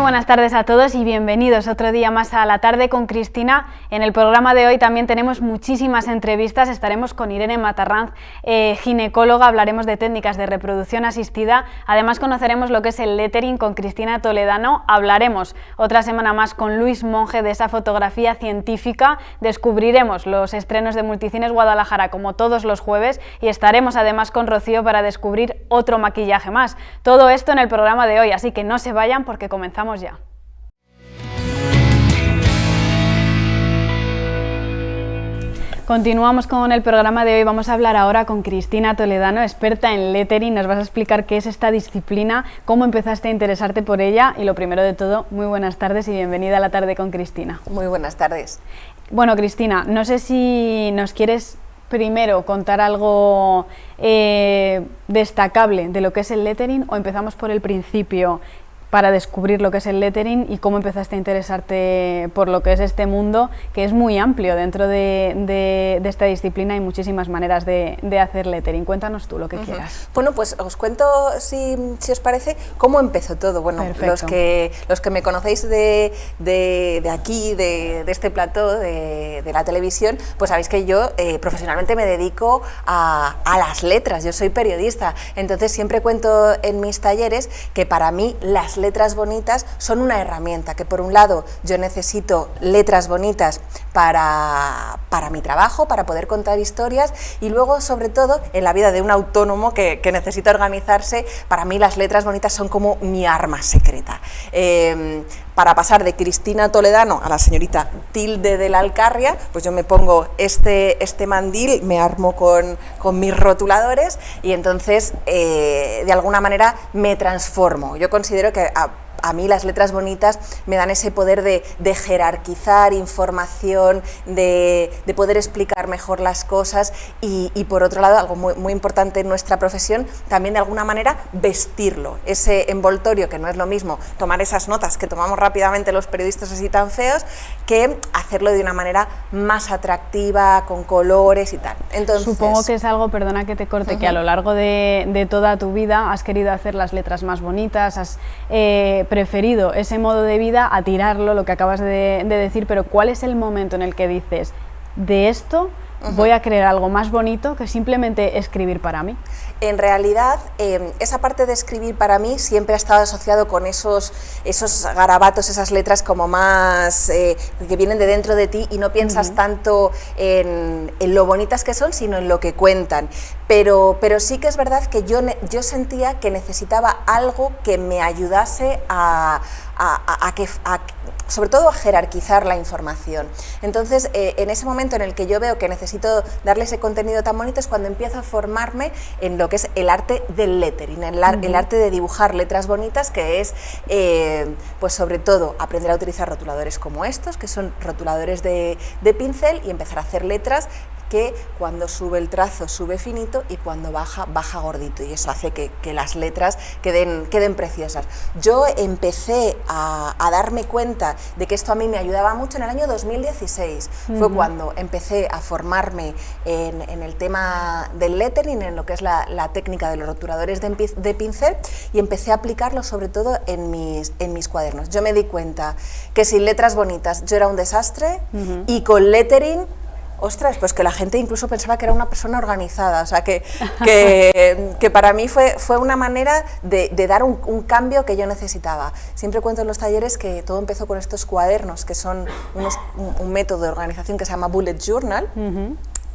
buenas tardes a todos y bienvenidos otro día más a La Tarde con Cristina. En el programa de hoy también tenemos muchísimas entrevistas. Estaremos con Irene Matarranz, ginecóloga, hablaremos de técnicas de reproducción asistida. Además conoceremos lo que es el lettering con Cristina Toledano. Hablaremos otra semana más con Luis Monge de esa fotografía científica. Descubriremos los estrenos de Multicines Guadalajara como todos los jueves y estaremos además con Rocío para descubrir otro maquillaje más. Todo esto en el programa de hoy, así que no se vayan porque comenzamos ya. Continuamos con el programa de hoy. Vamos a hablar ahora con Cristina Toledano, experta en lettering. Nos vas a explicar qué es esta disciplina, cómo empezaste a interesarte por ella y lo primero de todo, muy buenas tardes y bienvenida a La Tarde con Cristina. Muy buenas tardes. Bueno, Cristina, no sé si nos quieres primero contar algo destacable de lo que es el lettering o empezamos por el principio para descubrir lo que es el lettering y cómo empezaste a interesarte por lo que es este mundo, que es muy amplio dentro de esta disciplina. Hay muchísimas maneras de hacer lettering. Cuéntanos tú lo que quieras. Bueno, pues os cuento, si os parece, cómo empezó todo. Bueno, los que me conocéis de aquí, de este plató, de la televisión, pues sabéis que yo profesionalmente me dedico a las letras. Yo soy periodista, entonces siempre cuento en mis talleres que para mí las letras bonitas son una herramienta, que por un lado yo necesito letras bonitas para mi trabajo, para poder contar historias, y luego sobre todo en la vida de un autónomo que necesita organizarse, para mí las letras bonitas son como mi arma secreta. Para pasar de Cristina Toledano a la señorita Tilde de la Alcarria, pues yo me pongo este mandil, me armo con mis rotuladores y entonces de alguna manera me transformo. Yo considero que a mí las letras bonitas me dan ese poder de jerarquizar información, de poder explicar mejor las cosas y por otro lado, algo muy importante en nuestra profesión, también de alguna manera vestirlo, ese envoltorio, que no es lo mismo tomar esas notas que tomamos rápidamente los periodistas así tan feos, que hacerlo de una manera más atractiva, con colores y tal. Entonces, supongo que es algo, perdona que te corte, que a lo largo de toda tu vida has querido hacer las letras más bonitas, has preferido ese modo de vida a tirarlo, lo que acabas de decir, pero ¿cuál es el momento en el que dices, de esto voy a crear algo más bonito que simplemente escribir para mí? En realidad, esa parte de escribir para mí siempre ha estado asociado con esos garabatos, esas letras como más que vienen de dentro de ti y no piensas tanto en lo bonitas que son, sino en lo que cuentan. Pero sí que es verdad que yo sentía que necesitaba algo que me ayudase sobre todo a jerarquizar la información. Entonces, en ese momento en el que yo veo que necesito darle ese contenido tan bonito es cuando empiezo a formarme en lo que es el arte del lettering, el arte de dibujar letras bonitas, que es, pues sobre todo, aprender a utilizar rotuladores como estos, que son rotuladores de pincel, y empezar a hacer letras que cuando sube el trazo sube finito y cuando baja, baja gordito, y eso hace que las letras queden preciosas. Yo empecé a darme cuenta de que esto a mí me ayudaba mucho en el año 2016, fue cuando empecé a formarme en el tema del lettering, en lo que es la técnica de los rotuladores de pincel, y empecé a aplicarlo sobre todo en mis cuadernos. Yo me di cuenta que sin letras bonitas yo era un desastre, y con lettering, ostras, pues que la gente incluso pensaba que era una persona organizada, o sea que para mí fue una manera de dar un cambio que yo necesitaba. Siempre cuento en los talleres que todo empezó con estos cuadernos, que son un método de organización que se llama Bullet Journal,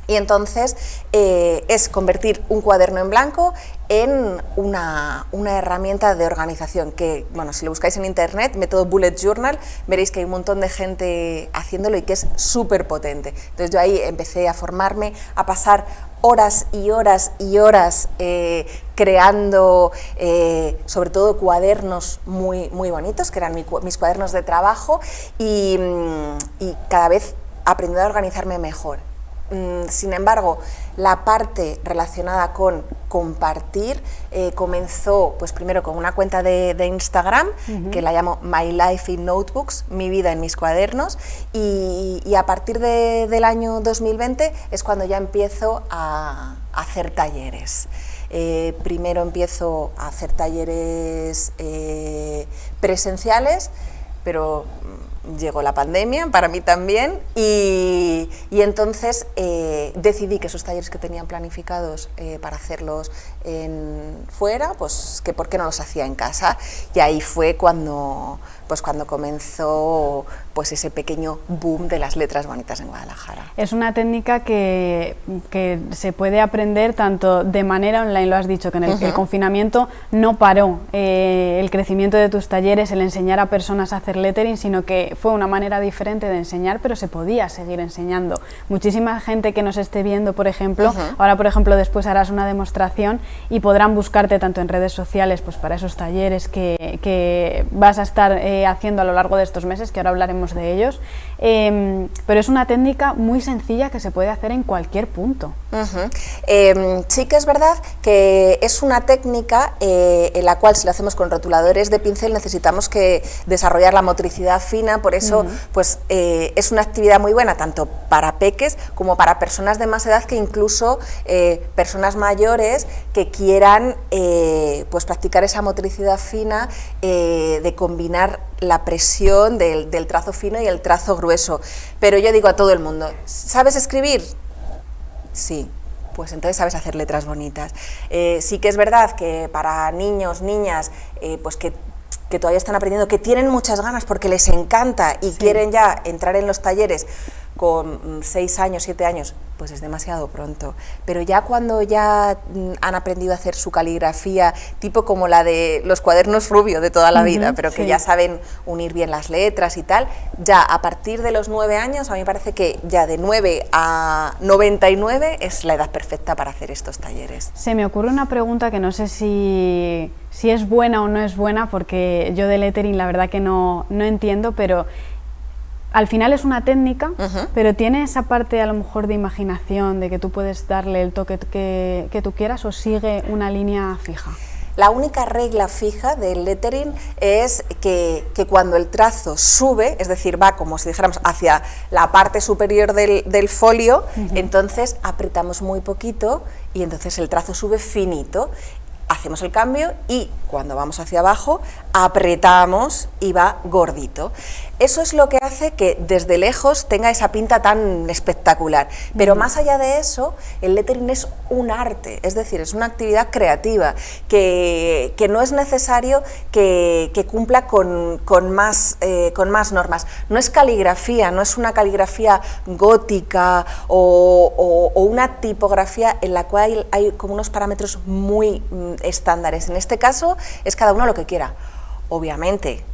y entonces es convertir un cuaderno en blanco en una herramienta de organización que, bueno, si lo buscáis en internet, método Bullet Journal, veréis que hay un montón de gente haciéndolo y que es súper potente. Entonces yo ahí empecé a formarme, a pasar horas y horas y horas creando sobre todo cuadernos muy bonitos, que eran mis cuadernos de trabajo, y cada vez aprendiendo a organizarme mejor. Sin embargo, la parte relacionada con compartir comenzó pues primero con una cuenta de Instagram que la llamo My Life in Notebooks, mi vida en mis cuadernos, y a partir del año 2020 es cuando ya empiezo a hacer talleres. primero empiezo a hacer talleres presenciales, pero llegó la pandemia, para mí también, y entonces decidí que esos talleres que tenían planificados para hacerlos fuera, pues que por qué no los hacía en casa, y ahí fue cuando comenzó pues ese pequeño boom de las letras bonitas en Guadalajara. Es una técnica que se puede aprender tanto de manera online, lo has dicho, que en el confinamiento no paró el crecimiento de tus talleres, el enseñar a personas a hacer lettering, sino que fue una manera diferente de enseñar, pero se podía seguir enseñando. Muchísima gente que nos esté viendo, por ejemplo, ahora por ejemplo después harás una demostración y podrán buscarte tanto en redes sociales pues para esos talleres que vas a estar haciendo a lo largo de estos meses, que ahora hablaremos de ellos, pero es una técnica muy sencilla que se puede hacer en cualquier punto. Sí que es verdad que es una técnica en la cual si lo hacemos con rotuladores de pincel necesitamos desarrollar la motricidad fina, por eso pues, es una actividad muy buena tanto para peques como para personas de más edad, que incluso personas mayores que quieran pues practicar esa motricidad fina de combinar la presión del trazo fino y el trazo grueso. Pero yo digo a todo el mundo, ¿sabes escribir? Sí, pues entonces sabes hacer letras bonitas. Sí que es verdad que para niños, niñas, pues que todavía están aprendiendo, que tienen muchas ganas porque les encanta y quieren ya entrar en los talleres con 6 años, 7 años, pues es demasiado pronto. Pero ya cuando ya han aprendido a hacer su caligrafía, tipo como la de los cuadernos Rubio de toda la vida, pero que ya saben unir bien las letras y tal, ya a partir de los 9 años, a mí me parece que ya de 9 a 99 es la edad perfecta para hacer estos talleres. Se me ocurre una pregunta que no sé si es buena o no es buena, porque yo de lettering la verdad que no entiendo, pero al final es una técnica, pero tiene esa parte a lo mejor de imaginación, de que tú puedes darle el toque que tú quieras, o sigue una línea fija. La única regla fija del lettering es que cuando el trazo sube, es decir, va como si dijéramos hacia la parte superior del folio, entonces apretamos muy poquito y entonces el trazo sube finito. Hacemos el cambio y cuando vamos hacia abajo apretamos y va gordito. Eso es lo que hace que desde lejos tenga esa pinta tan espectacular. Pero más allá de eso, el lettering es un arte, es decir, es una actividad creativa que no es necesario que cumpla con más normas. No es caligrafía, no es una caligrafía gótica o una tipografía en la cual hay como unos parámetros muy estándares. En este caso es cada uno lo que quiera. Obviamente,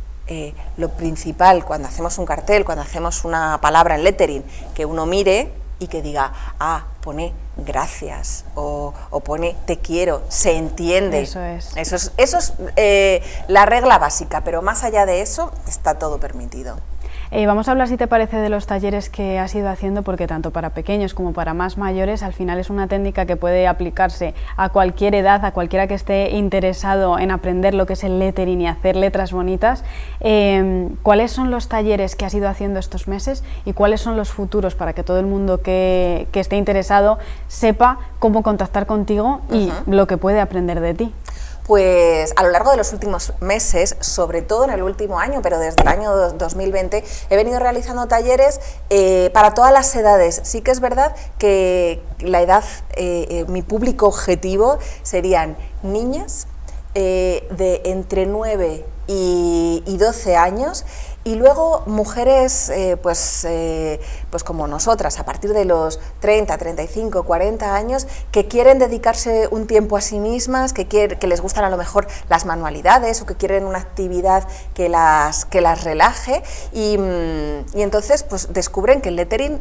lo principal cuando hacemos un cartel, cuando hacemos una palabra en lettering, que uno mire y que diga, pone gracias o pone te quiero, se entiende. Eso es. Eso es la regla básica, pero más allá de eso está todo permitido. Vamos a hablar, si te parece, de los talleres que has ido haciendo, porque tanto para pequeños como para más mayores, al final es una técnica que puede aplicarse a cualquier edad, a cualquiera que esté interesado en aprender lo que es el lettering y hacer letras bonitas. ¿Cuáles son los talleres que has ido haciendo estos meses y cuáles son los futuros, para que todo el mundo que esté interesado sepa cómo contactar contigo y lo que puede aprender de ti? Pues a lo largo de los últimos meses, sobre todo en el último año, pero desde el año 2020, he venido realizando talleres para todas las edades. Sí que es verdad que la edad, mi público objetivo serían niñas de entre 9 y 12 años, y luego mujeres pues como nosotras, a partir de los 30, 35, 40 años, que quieren dedicarse un tiempo a sí mismas, que les gustan a lo mejor las manualidades o que quieren una actividad que las relaje, y entonces pues descubren que el lettering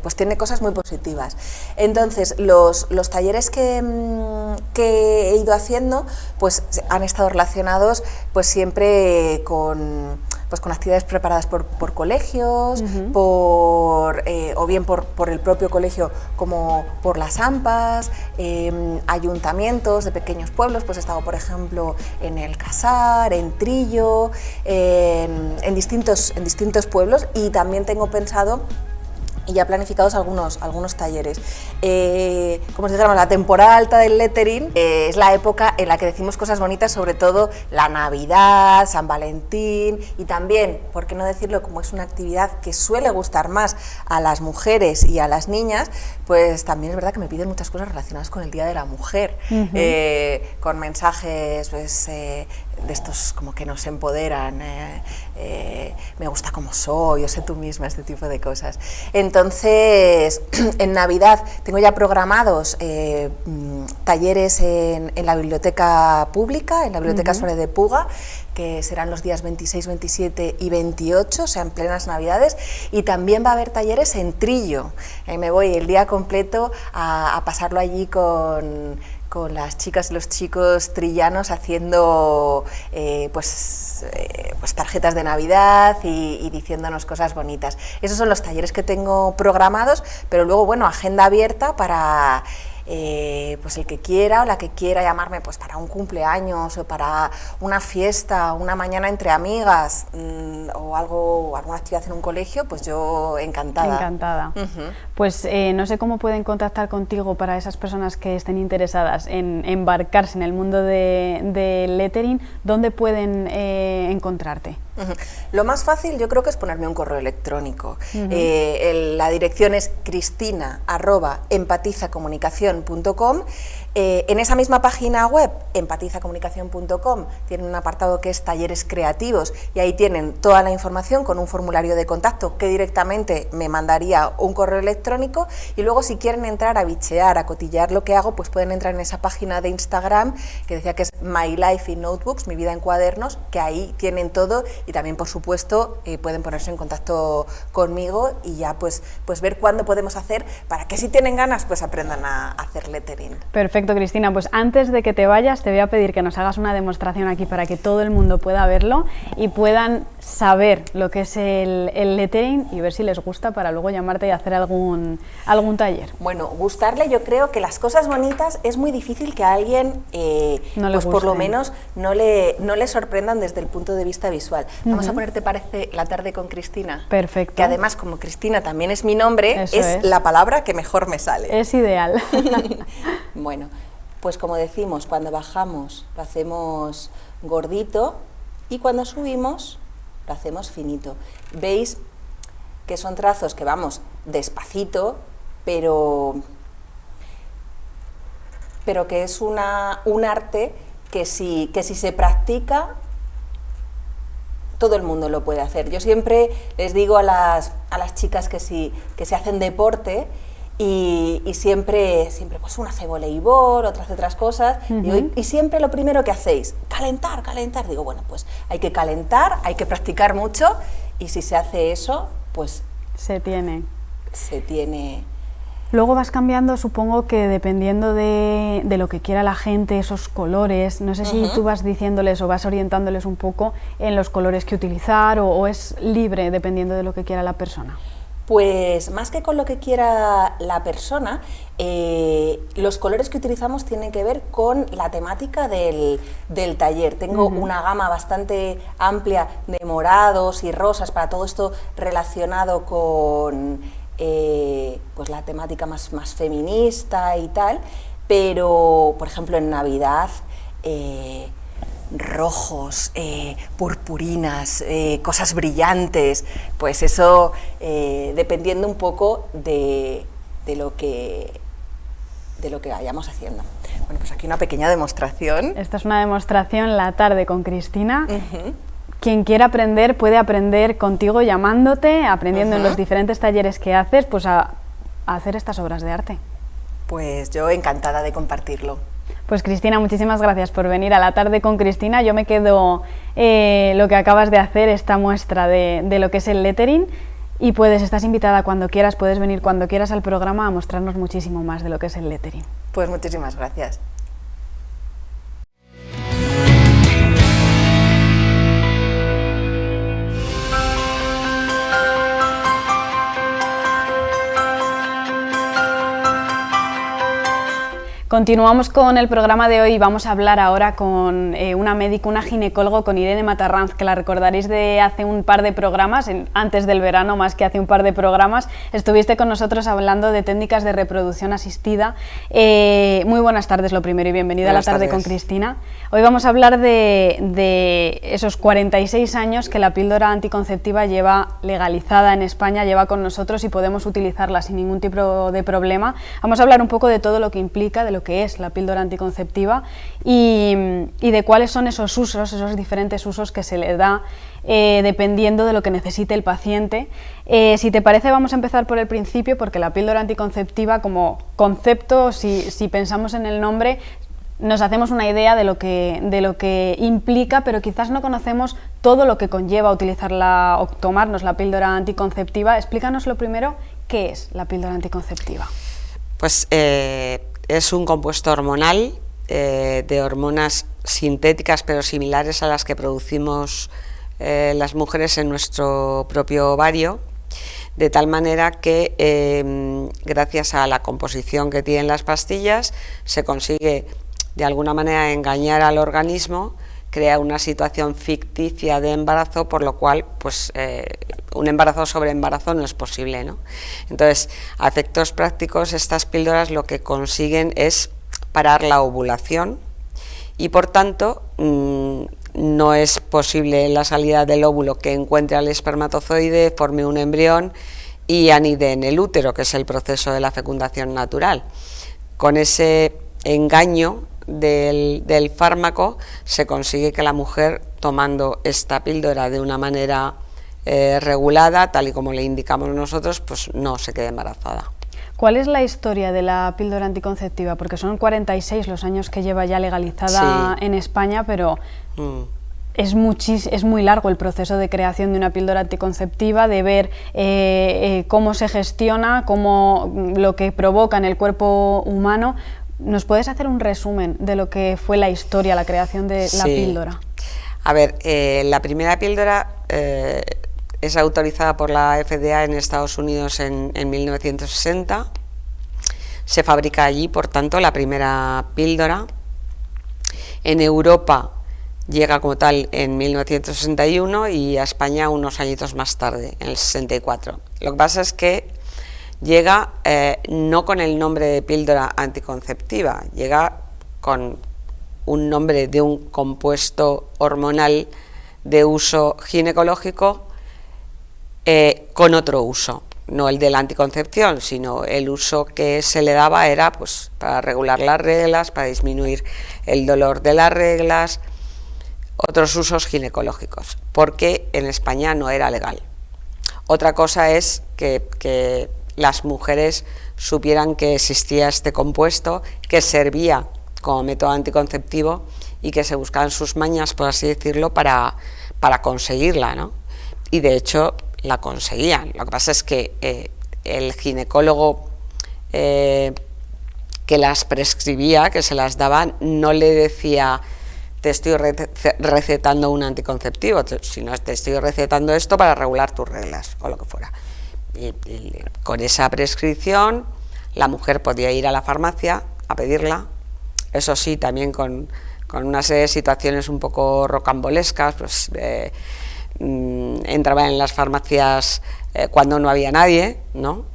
pues tiene cosas muy positivas. Entonces los talleres que he ido haciendo pues han estado relacionados pues siempre con actividades preparadas por colegios, o bien por el propio colegio, como por las AMPAs, ayuntamientos de pequeños pueblos. Pues he estado, por ejemplo, en El Casar, en Trillo, en distintos pueblos, y también tengo pensado y ya planificados algunos talleres. Como si dijéramos, la temporada alta del lettering es la época en la que decimos cosas bonitas, sobre todo la Navidad, San Valentín, y también, por qué no decirlo, como es una actividad que suele gustar más a las mujeres y a las niñas, pues también es verdad que me piden muchas cosas relacionadas con el Día de la Mujer, con mensajes pues, de estos como que nos empoderan, me gusta como soy, o sé tú misma, este tipo de cosas. Entonces, en Navidad tengo ya programados talleres en la biblioteca pública, en la Biblioteca Suárez de Puga, que serán los días 26, 27 y 28, o sea, en plenas Navidades, y también va a haber talleres en Trillo. Me voy el día completo a pasarlo allí con las chicas y los chicos trillanos haciendo pues tarjetas de Navidad y diciéndonos cosas bonitas. Esos son los talleres que tengo programados, pero luego, bueno, agenda abierta para pues el que quiera o la que quiera llamarme pues para un cumpleaños o para una fiesta, una mañana entre amigas o alguna actividad en un colegio, pues yo encantada. Encantada. Pues no sé cómo pueden contactar contigo para esas personas que estén interesadas en embarcarse en el mundo del lettering, ¿dónde pueden encontrarte? Lo más fácil yo creo que es ponerme un correo electrónico. La dirección es cristina@empatizacomunicación.com. En esa misma página web, empatizacomunicación.com, tienen un apartado que es talleres creativos y ahí tienen toda la información con un formulario de contacto que directamente me mandaría un correo electrónico, y luego si quieren entrar a bichear, a cotillear lo que hago, pues pueden entrar en esa página de Instagram que decía que es My Life in Notebooks, mi vida en cuadernos, que ahí tienen todo, y también por supuesto pueden ponerse en contacto conmigo y ya pues ver cuándo podemos hacer para que si tienen ganas pues aprendan a hacer lettering. Perfecto, Cristina, pues antes de que te vayas te voy a pedir que nos hagas una demostración aquí para que todo el mundo pueda verlo y puedan saber lo que es el lettering y ver si les gusta para luego llamarte y hacer algún taller. Bueno, gustarle, yo creo que las cosas bonitas es muy difícil que a alguien pues por lo menos no le sorprendan desde el punto de vista visual. Vamos a poner, ¿te parece, La tarde con Cristina? Perfecto. Que además, como Cristina también es mi nombre, es la palabra que mejor me sale. Es ideal. Bueno, pues como decimos, cuando bajamos lo hacemos gordito y cuando subimos lo hacemos finito. Veis que son trazos que vamos despacito, pero que es un arte que si se practica, todo el mundo lo puede hacer. Yo siempre les digo a las chicas que se hacen deporte, y siempre pues una hace voleibol, otra hace otras cosas, y siempre lo primero que hacéis, calentar. Digo, bueno, pues hay que calentar, hay que practicar mucho, y si se hace eso, pues se tiene. Luego vas cambiando, supongo que dependiendo de lo que quiera la gente, esos colores, no sé si tú vas diciéndoles o vas orientándoles un poco en los colores que utilizar, o es libre dependiendo de lo que quiera la persona. Pues más que con lo que quiera la persona, los colores que utilizamos tienen que ver con la temática del taller. Tengo una gama bastante amplia de morados y rosas para todo esto relacionado con pues la temática más feminista y tal, pero por ejemplo en Navidad rojos, purpurinas, cosas brillantes, pues eso dependiendo un poco de lo que vayamos haciendo. Bueno, pues aquí una pequeña demostración. Esta es una demostración, La tarde con Cristina. Quien quiera aprender puede aprender contigo llamándote, aprendiendo en los diferentes talleres que haces, pues a hacer estas obras de arte. Pues yo encantada de compartirlo. Pues Cristina, muchísimas gracias por venir a La tarde con Cristina. Yo me quedo lo que acabas de hacer, esta muestra de lo que es el lettering, y estás invitada cuando quieras, puedes venir cuando quieras al programa a mostrarnos muchísimo más de lo que es el lettering. Pues muchísimas gracias. Continuamos con el programa de hoy y vamos a hablar ahora con una médico, una ginecólogo, con Irene Matarranz, que la recordaréis de hace un par de programas, antes del verano más que hace un par de programas, estuviste con nosotros hablando de técnicas de reproducción asistida. Muy buenas tardes lo primero y bienvenida a La Tarde con Cristina. Hoy vamos a hablar de esos 46 años que la píldora anticonceptiva lleva legalizada en España, lleva con nosotros y podemos utilizarla sin ningún tipo de problema. Vamos a hablar un poco de todo lo que implica, de lo que es la píldora anticonceptiva y de cuáles son esos usos, esos diferentes usos que se le da dependiendo de lo que necesite el paciente. Si te parece, vamos a empezar por el principio, porque la píldora anticonceptiva como concepto, si pensamos en el nombre, nos hacemos una idea de lo que implica, pero quizás no conocemos todo lo que conlleva utilizarla o tomarnos la píldora anticonceptiva. Explícanos lo primero, ¿qué es la píldora anticonceptiva? Pues es un compuesto hormonal de hormonas sintéticas, pero similares a las que producimos las mujeres en nuestro propio ovario, de tal manera que gracias a la composición que tienen las pastillas se consigue de alguna manera engañar al organismo, crea una situación ficticia de embarazo, por lo cual pues un embarazo sobre embarazo no es posible, ¿no? Entonces, a efectos prácticos, estas píldoras lo que consiguen es parar la ovulación y por tanto no es posible la salida del óvulo, que encuentre al espermatozoide, forme un embrión y anide en el útero, que es el proceso de la fecundación natural. Con ese engaño del fármaco se consigue que la mujer, tomando esta píldora de una manera regulada, tal y como le indicamos nosotros, pues no se quede embarazada. ¿Cuál es la historia de la píldora anticonceptiva? Porque son 46 los años que lleva ya legalizada en España, pero es muy largo el proceso de creación de una píldora anticonceptiva, de ver cómo se gestiona, lo que provoca en el cuerpo humano. ¿Nos puedes hacer un resumen de lo que fue la historia, la creación de la píldora? A ver, la primera píldora es autorizada por la FDA en Estados Unidos en 1960. Se fabrica allí, por tanto, la primera píldora. En Europa llega como tal en 1961 y a España unos añitos más tarde, en el 64. Lo que pasa es que llega no con el nombre de píldora anticonceptiva, llega con un nombre de un compuesto hormonal de uso ginecológico con otro uso, no el de la anticoncepción, sino el uso que se le daba era pues para regular las reglas, para disminuir el dolor de las reglas, otros usos ginecológicos, porque en España no era legal. Otra cosa es que las mujeres supieran que existía este compuesto, que servía como método anticonceptivo y que se buscaban sus mañas, por así decirlo, para conseguirla, ¿no? Y de hecho la conseguían. Lo que pasa es que el ginecólogo que las prescribía, que se las daba, no le decía: te estoy recetando un anticonceptivo, sino te estoy recetando esto para regular tus reglas, o lo que fuera. Y con esa prescripción la mujer podía ir a la farmacia a pedirla, eso sí, también con una serie de situaciones un poco rocambolescas, pues entraba en las farmacias cuando no había nadie, ¿no?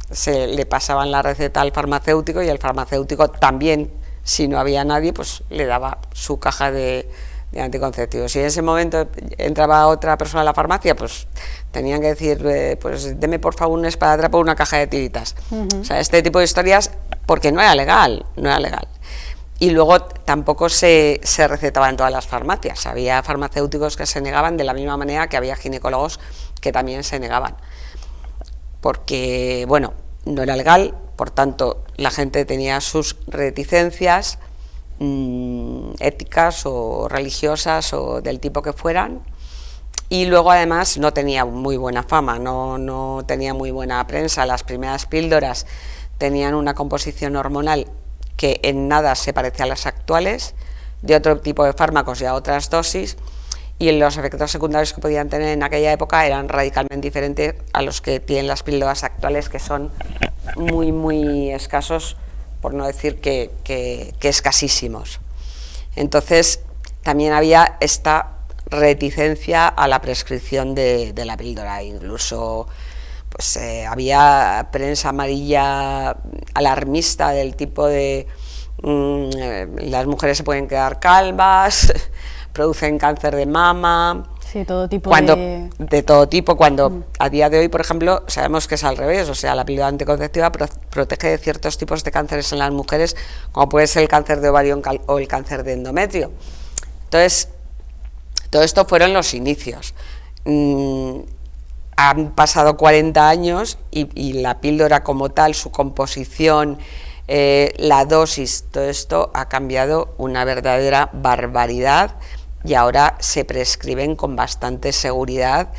Se le pasaban la receta al farmacéutico y el farmacéutico también, si no había nadie, pues le daba su caja de anticonceptivos. Si en ese momento entraba otra persona a la farmacia, pues tenían que decir, pues deme por favor un esparadrapo o una caja de tiritas. O sea, este tipo de historias, porque no era legal. Y luego tampoco se recetaba en todas las farmacias. Había farmacéuticos que se negaban, de la misma manera que había ginecólogos que también se negaban. Porque, bueno, no era legal, por tanto, la gente tenía sus reticencias éticas o religiosas o del tipo que fueran, y luego además no tenía muy buena fama, no tenía muy buena prensa. Las primeras píldoras tenían una composición hormonal que en nada se parecía a las actuales, de otro tipo de fármacos y a otras dosis, y los efectos secundarios que podían tener en aquella época eran radicalmente diferentes a los que tienen las píldoras actuales, que son muy escasos por no decir que escasísimos. Entonces, también había esta reticencia a la prescripción de la píldora, incluso pues había prensa amarilla alarmista del tipo de las mujeres se pueden quedar calvas, producen cáncer de mama. Sí, todo tipo de todo tipo, cuando a día de hoy, por ejemplo, sabemos que es al revés, o sea, la píldora anticonceptiva protege de ciertos tipos de cánceres en las mujeres, como puede ser el cáncer de ovario o el cáncer de endometrio. Entonces, todo esto fueron los inicios. Han pasado 40 años y la píldora como tal, su composición, la dosis, todo esto ha cambiado una verdadera barbaridad. Y ahora se prescriben con bastante seguridad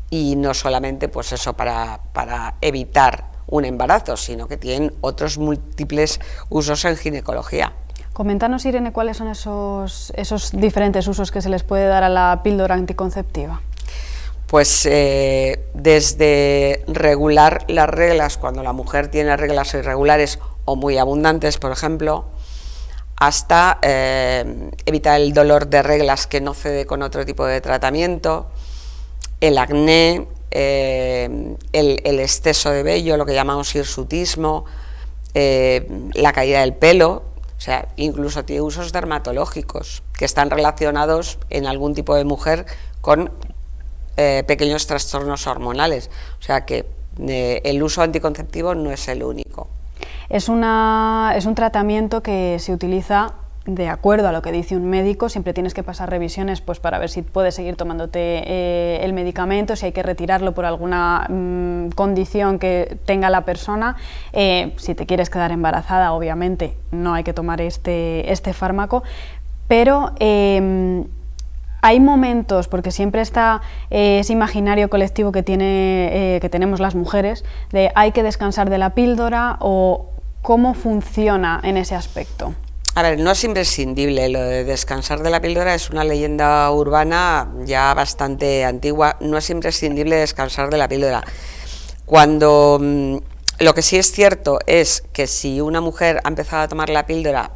y no solamente pues eso para evitar un embarazo, sino que tienen otros múltiples usos en ginecología. Coméntanos, Irene, cuáles son esos diferentes usos que se les puede dar a la píldora anticonceptiva. Pues desde regular las reglas cuando la mujer tiene reglas irregulares o muy abundantes, por ejemplo, hasta evitar el dolor de reglas que no cede con otro tipo de tratamiento, el acné, el exceso de vello, lo que llamamos hirsutismo, la caída del pelo, o sea, incluso tiene usos dermatológicos que están relacionados en algún tipo de mujer con pequeños trastornos hormonales, o sea que el uso anticonceptivo no es el único. Es un tratamiento que se utiliza de acuerdo a lo que dice un médico, siempre tienes que pasar revisiones pues para ver si puedes seguir tomándote el medicamento, si hay que retirarlo por alguna condición que tenga la persona, si te quieres quedar embarazada, obviamente no hay que tomar este fármaco, pero hay momentos, porque siempre está ese imaginario colectivo que tenemos las mujeres, de hay que descansar de la píldora, o ¿cómo funciona en ese aspecto? A ver, no es imprescindible, lo de descansar de la píldora es una leyenda urbana ya bastante antigua, no es imprescindible descansar de la píldora. Cuando lo que sí es cierto es que si una mujer ha empezado a tomar la píldora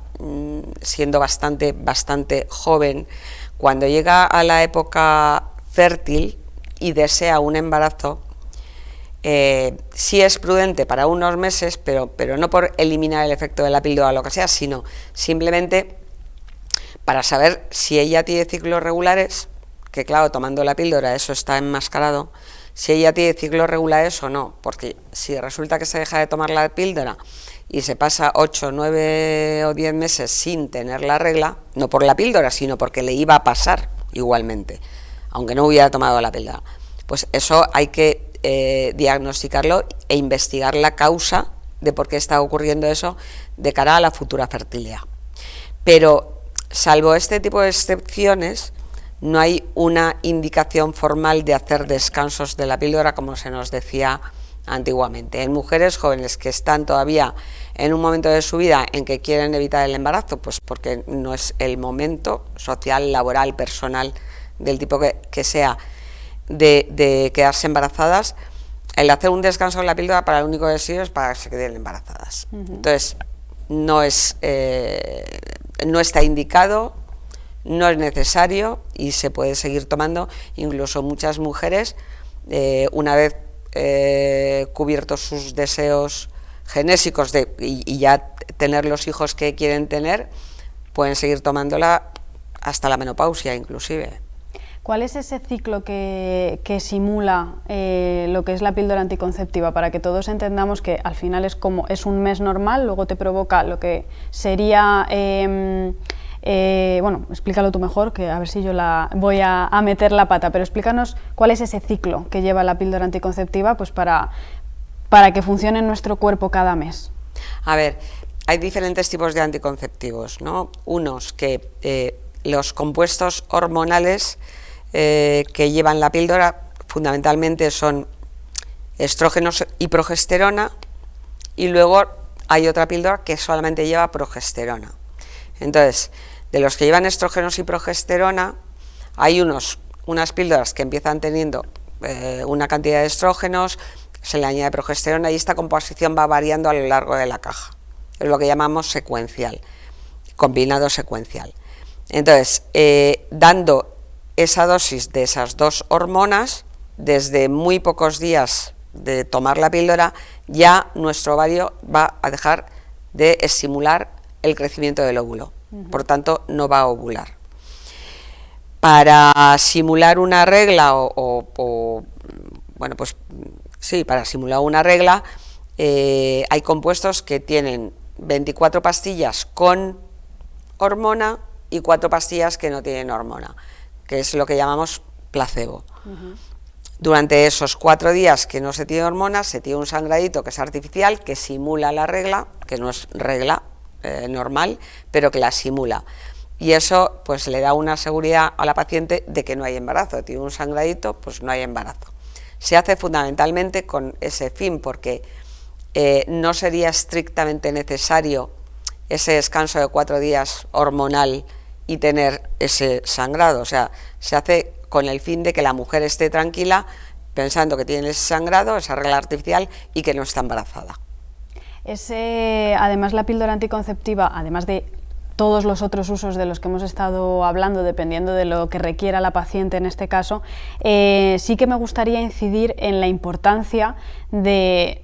siendo bastante joven, cuando llega a la época fértil y desea un embarazo, sí es prudente para unos meses, pero no por eliminar el efecto de la píldora o lo que sea, sino simplemente para saber si ella tiene ciclos regulares, que claro, tomando la píldora eso está enmascarado, si ella tiene ciclos regulares o no, porque si resulta que se deja de tomar la píldora y se pasa 8, 9 o 10 meses sin tener la regla, no por la píldora, sino porque le iba a pasar igualmente, aunque no hubiera tomado la píldora, pues eso hay que diagnosticarlo e investigar la causa de por qué está ocurriendo eso de cara a la futura fertilidad. Pero salvo este tipo de excepciones, no hay una indicación formal de hacer descansos de la píldora como se nos decía antiguamente. En mujeres jóvenes que están todavía en un momento de su vida en que quieren evitar el embarazo, pues porque no es el momento social, laboral, personal, del tipo que sea, de quedarse embarazadas, el hacer un descanso en la píldora para el único deseo es para que se queden embarazadas. Entonces, no está indicado, no es necesario y se puede seguir tomando. Incluso muchas mujeres, una vez cubiertos sus deseos genésicos y ya tener los hijos que quieren tener, pueden seguir tomándola hasta la menopausia inclusive. ¿Cuál es ese ciclo que simula lo que es la píldora anticonceptiva, para que todos entendamos que al final es un mes normal, luego te provoca lo que sería, bueno, explícalo tú mejor, que a ver si yo voy a meter la pata, pero explícanos cuál es ese ciclo que lleva la píldora anticonceptiva, pues para que funcione en nuestro cuerpo cada mes. A ver, hay diferentes tipos de anticonceptivos, ¿no? Unos que los compuestos hormonales que llevan la píldora fundamentalmente son estrógenos y progesterona, y luego hay otra píldora que solamente lleva progesterona. Entonces, de los que llevan estrógenos y progesterona, hay unas píldoras que empiezan teniendo una cantidad de estrógenos, se le añade progesterona y esta composición va variando a lo largo de la caja. es lo que llamamos secuencial, combinado secuencial. Entonces, dando esa dosis de esas dos hormonas, desde muy pocos días de tomar la píldora, ya nuestro ovario va a dejar de estimular el crecimiento del óvulo, por tanto no va a ovular. Para simular una regla bueno, pues sí, para simular una regla hay compuestos que tienen 24 pastillas con hormona y 4 pastillas que no tienen hormona, que es lo que llamamos placebo. Durante esos 4 días que no se tiene hormona, se tiene un sangradito que es artificial, que simula la regla, que no es regla normal, pero que la simula. Y eso pues le da una seguridad a la paciente de que no hay embarazo. Tiene un sangradito, pues no hay embarazo. Se hace fundamentalmente con ese fin, porque no sería estrictamente necesario ese descanso de 4 días hormonal y tener ese sangrado. O sea, se hace con el fin de que la mujer esté tranquila pensando que tiene ese sangrado, esa regla artificial, y que no está embarazada. Además, la píldora anticonceptiva, además de todos los otros usos de los que hemos estado hablando, dependiendo de lo que requiera la paciente en este caso, sí que me gustaría incidir en la importancia de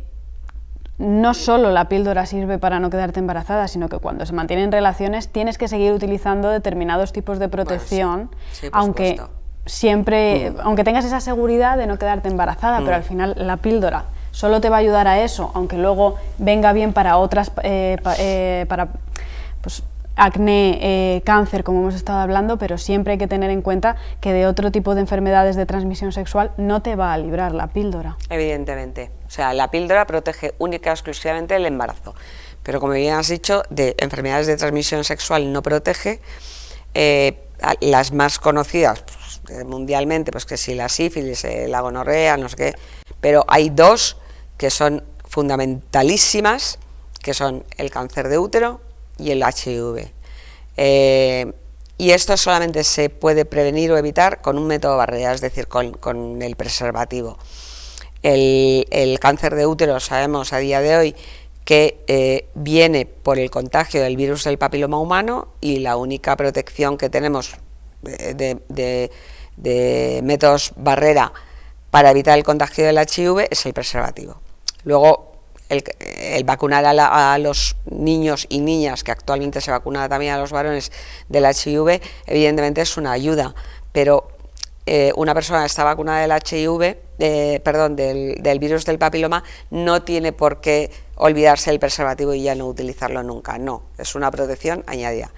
no solo la píldora sirve para no quedarte embarazada, sino que cuando se mantienen relaciones tienes que seguir utilizando determinados tipos de protección, bueno, sí, aunque siempre, aunque tengas esa seguridad de no quedarte embarazada, pero al final la píldora solo te va a ayudar a eso, aunque luego venga bien para otras, para pues, acné, cáncer, como hemos estado hablando, pero siempre hay que tener en cuenta que de otro tipo de enfermedades de transmisión sexual no te va a librar la píldora. Evidentemente, o sea, la píldora protege única y exclusivamente el embarazo, pero como bien has dicho, de enfermedades de transmisión sexual no protege. Las más conocidas pues, mundialmente, pues que sí, la sífilis, la gonorrea, no sé qué, pero hay 2 que son fundamentalísimas, que son el cáncer de útero y el HIV. Y esto solamente se puede prevenir o evitar con un método barrera, es decir, con el preservativo. El cáncer de útero sabemos a día de hoy que viene por el contagio del virus del papiloma humano, y la única protección que tenemos de métodos barrera para evitar el contagio del HIV es el preservativo. Luego, el vacunar a los niños y niñas, que actualmente se vacuna también a los varones del HIV, evidentemente es una ayuda, pero una persona que está vacunada del HIV, del virus del papiloma, no tiene por qué olvidarse del preservativo y ya no utilizarlo nunca, no, es una protección añadida.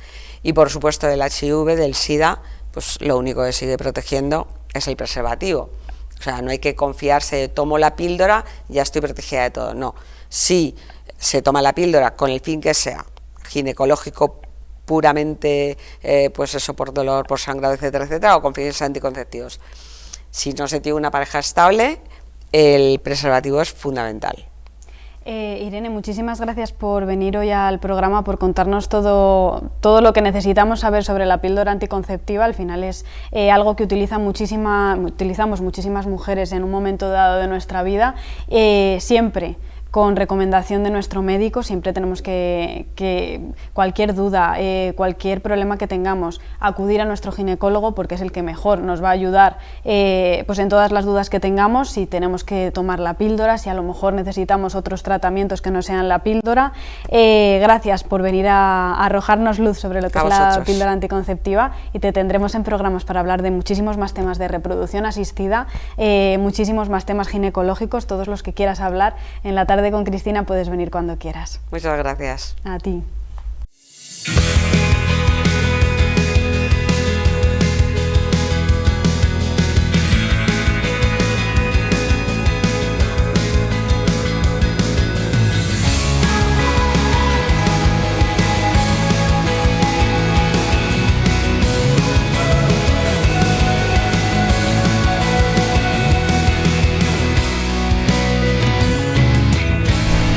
Y por supuesto del HIV, del SIDA, pues lo único que sigue protegiendo es el preservativo. O sea, no hay que confiarse, tomo la píldora, ya estoy protegida de todo, no. Si se toma la píldora con el fin que sea, ginecológico puramente, pues eso, por dolor, por sangrado, etcétera, etcétera, o con fines anticonceptivos. Si no se tiene una pareja estable, el preservativo es fundamental. Irene, muchísimas gracias por venir hoy al programa, por contarnos todo lo que necesitamos saber sobre la píldora anticonceptiva. Al final es algo que utilizamos muchísimas mujeres en un momento dado de nuestra vida, siempre con recomendación de nuestro médico. Siempre tenemos que cualquier duda, cualquier problema que tengamos, acudir a nuestro ginecólogo, porque es el que mejor nos va a ayudar pues en todas las dudas que tengamos, si tenemos que tomar la píldora, si a lo mejor necesitamos otros tratamientos que no sean la píldora. Gracias por venir a arrojarnos luz sobre lo que es la píldora anticonceptiva, y te tendremos en programas para hablar de muchísimos más temas de reproducción asistida, muchísimos más temas ginecológicos, todos los que quieras hablar. En la tarde con Cristina puedes venir cuando quieras. Muchas gracias. A ti.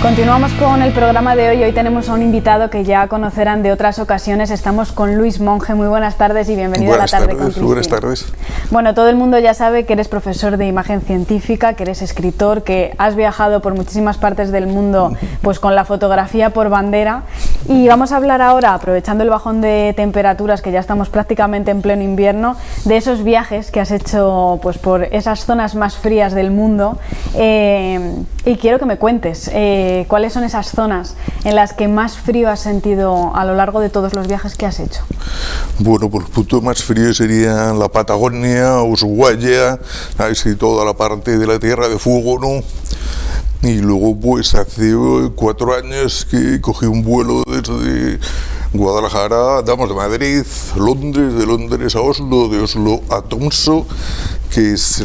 Continuamos con el programa de hoy. Hoy tenemos a un invitado que ya conocerán de otras ocasiones. Estamos con Luis Monge. Muy buenas tardes y bienvenido a la tarde con Cristina. Buenas tardes. Bueno, todo el mundo ya sabe que eres profesor de imagen científica, que eres escritor, que has viajado por muchísimas partes del mundo pues con la fotografía por bandera. Y vamos a hablar ahora, aprovechando el bajón de temperaturas, que ya estamos prácticamente en pleno invierno, de esos viajes que has hecho pues por esas zonas más frías del mundo. Y quiero que me cuentes cuáles son esas zonas en las que más frío has sentido a lo largo de todos los viajes que has hecho. Bueno, pues el punto más frío sería la Patagonia, Ushuaia, ¿sabes? Y toda la parte de la Tierra de Fuego, ¿no? Y luego pues hace 4 años que cogí un vuelo desde Guadalajara, de Madrid, Londres, de Londres a Oslo, de Oslo a Tromsø, que es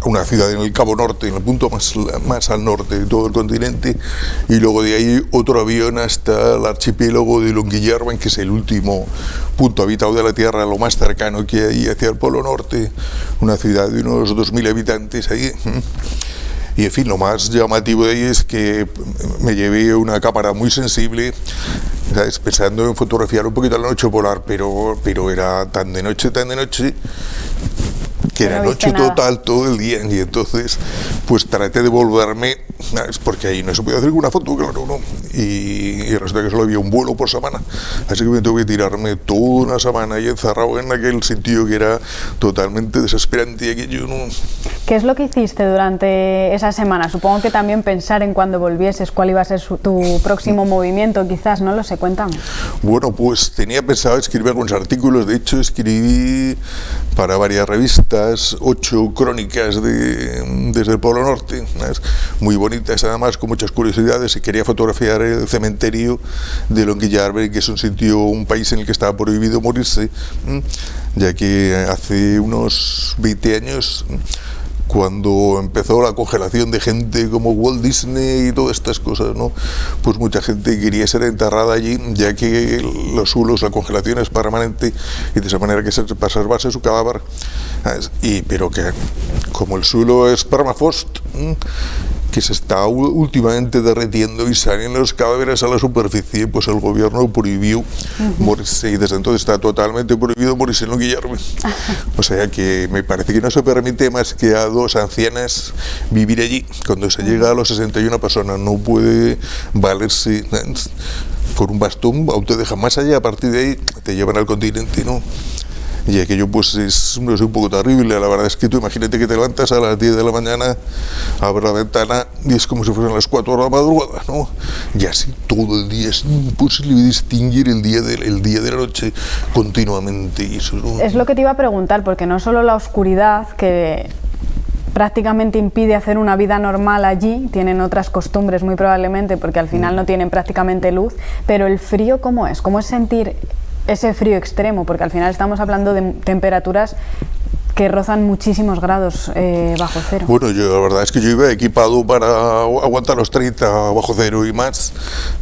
una ciudad en el Cabo Norte, en el punto más al norte de todo el continente, y luego de ahí otro avión hasta el archipiélago de Longyearbyen, que es el último punto habitado de la Tierra, lo más cercano que hay hacia el Polo Norte, una ciudad de unos 2.000 habitantes ahí. Y en fin, lo más llamativo de ahí es que me llevé una cámara muy sensible, ¿sabes? Pensando en fotografiar un poquito la noche polar, pero era tan de noche, que era noche total todo el día, y entonces pues traté de volverme, ¿sabes? Porque ahí no se podía hacer ninguna foto, claro, ¿no? Y resulta que solo había un vuelo por semana, así que me tuve que tirarme toda una semana ahí encerrado en aquel sitio que era totalmente desesperante, aquello, ¿no? ¿Qué es lo que hiciste durante esa semana? Supongo que también pensar en cuando volvieses, cuál iba a ser tu próximo movimiento, quizás, no lo sé, cuéntame. Bueno, pues tenía pensado escribir algunos artículos, de hecho escribí para varias revistas 8 crónicas desde el Polo Norte, ¿sabes? Muy bonitas además, con muchas curiosidades, y quería fotografiar el cementerio de Longyearbyen, que es un país en el que estaba prohibido morirse, ya que hace unos 20 años, cuando empezó la congelación de gente como Walt Disney y todas estas cosas, ¿no? Pues mucha gente quería ser enterrada allí, ya que los suelos, la congelación es permanente, y de esa manera que se preservase su cadáver. Pero que como el suelo es permafrost, que se está últimamente derritiendo y salen los cadáveres a la superficie, pues el gobierno prohibió morirse, y desde entonces está totalmente prohibido morirse en Longyearbyen. O sea que me parece que no se permite más que a 2 ancianas vivir allí. Cuando se llega a los 61 personas no puede valerse con un bastón, aún te dejan más allá, a partir de ahí te llevan al continente, ¿no? Y aquello pues es un poco terrible. La verdad es que tú imagínate que te levantas a las 10 de la mañana, abres la ventana y es como si fueran las 4 de la madrugada, ¿no? Y así todo el día, es imposible distinguir el día de la noche continuamente. Y eso, ¿no? Es lo que te iba a preguntar, porque no solo la oscuridad, que prácticamente impide hacer una vida normal allí, tienen otras costumbres muy probablemente, porque al final no tienen prácticamente luz, pero el frío, ¿cómo es? ¿Cómo es sentir ese frío extremo? Porque al final estamos hablando de temperaturas que rozan muchísimos grados bajo cero. Bueno, la verdad es que yo iba equipado para aguantar los 30 bajo cero y más,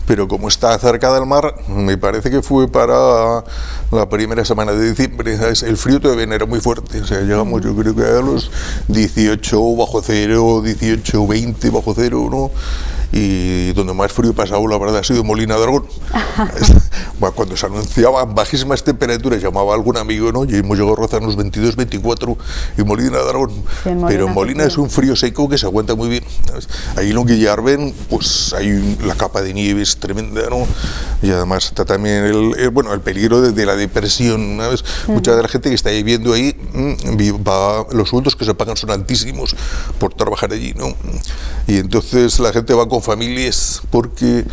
pero como está cerca del mar, me parece que fue para la primera semana de diciembre, ¿sabes? El frío todavía era muy fuerte, o sea, llegamos yo creo que a los 18 bajo cero, 18, 20 bajo cero, ¿no? Y donde más frío he pasado, la verdad, ha sido Molina de Aragón. Bueno, cuando se anunciaban bajísimas temperaturas, llamaba a algún amigo, ¿no? Y hemos llegado a rozar unos 22, 24 y Molina de Aragón. Sí, pero Molina es un frío seco que se aguanta muy bien, ¿sabes? Ahí en Longyearbyen, pues hay la capa de nieve es tremenda, ¿no? Y además está también el peligro de la depresión, ¿sabes? Mucha de la gente que está viviendo ahí, los sueldos que se pagan son altísimos por trabajar allí, ¿no? Y entonces la gente va con familias, porque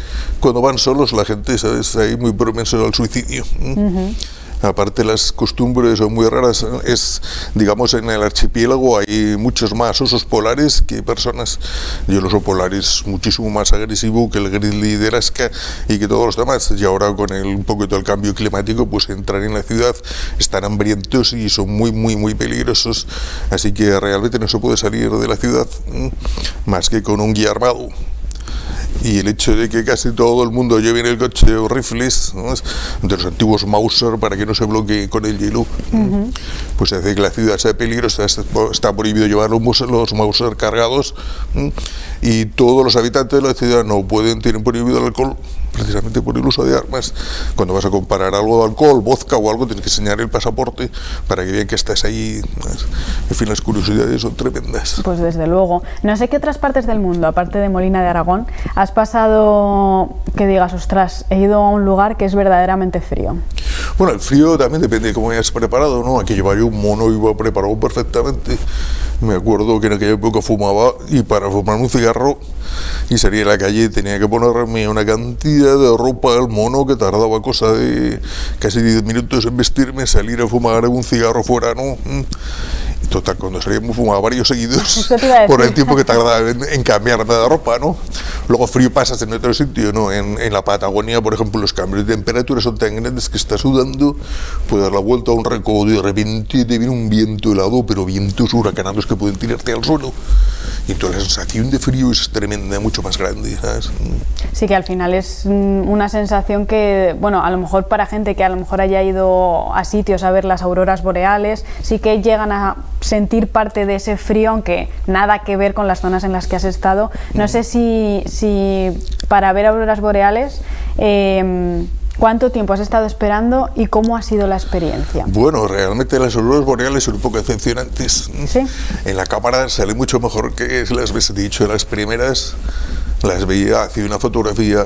cuando van solos la gente, ¿sabes?, hay muy propenso al suicidio. Aparte las costumbres son muy raras, digamos, en el archipiélago hay muchos más osos polares que personas, y el oso polar es muchísimo más agresivo que el grizzly de Alaska y que todos los demás, y ahora con un poquito el cambio climático, pues entrar en la ciudad están hambrientos y son muy, muy, muy peligrosos, así que realmente no se puede salir de la ciudad más que con un guía armado. y el hecho de que casi todo el mundo lleve en el coche rifles, ¿no?, de los antiguos Mauser para que no se bloquee con el hielo, pues hace que la ciudad sea peligrosa. Está prohibido llevar los Mauser cargados, y todos los habitantes de la ciudad tienen prohibido el alcohol, precisamente por el uso de armas. Cuando vas a comparar algo de alcohol, vodka o algo, tienes que enseñar el pasaporte para que vean que estás ahí. En fin, las curiosidades son tremendas. Pues desde luego. No sé qué otras partes del mundo, aparte de Molina de Aragón, has pasado que digas, ostras, he ido a un lugar que es verdaderamente frío. Bueno, el frío también depende de cómo hayas preparado, ¿no? Aquí llevaría un mono, iba preparado perfectamente. Me acuerdo que en aquella época fumaba, y para fumarme un cigarro y salir a la calle tenía que ponerme una cantidad de ropa al mono que tardaba cosa de casi 10 minutos en vestirme, salir a fumar un cigarro fuera, ¿no? Y total, cuando salíamos fumaba varios seguidos por el tiempo que tardaba en cambiarme de ropa, ¿no? Luego frío pasas en otro sitio, ¿no? En la Patagonia, por ejemplo, los cambios de temperatura son tan grandes que estás sudando, puedes dar la vuelta a un recodo y de repente te viene un viento helado, pero vientos huracanados que pueden tirarte al suelo. Y entonces la sensación de frío es tremenda, mucho más grande, ¿sabes? Sí, que al final es una sensación que, bueno, a lo mejor para gente que a lo mejor haya ido a sitios a ver las auroras boreales, sí que llegan a sentir parte de ese frío, aunque nada que ver con las zonas en las que has estado. No sé si para ver auroras boreales, ¿cuánto tiempo has estado esperando y cómo ha sido la experiencia? Bueno, realmente las auroras boreales son un poco decepcionantes. ¿Sí? En la cámara sale mucho mejor que las veces dicho. Las primeras las veía, hacía una fotografía,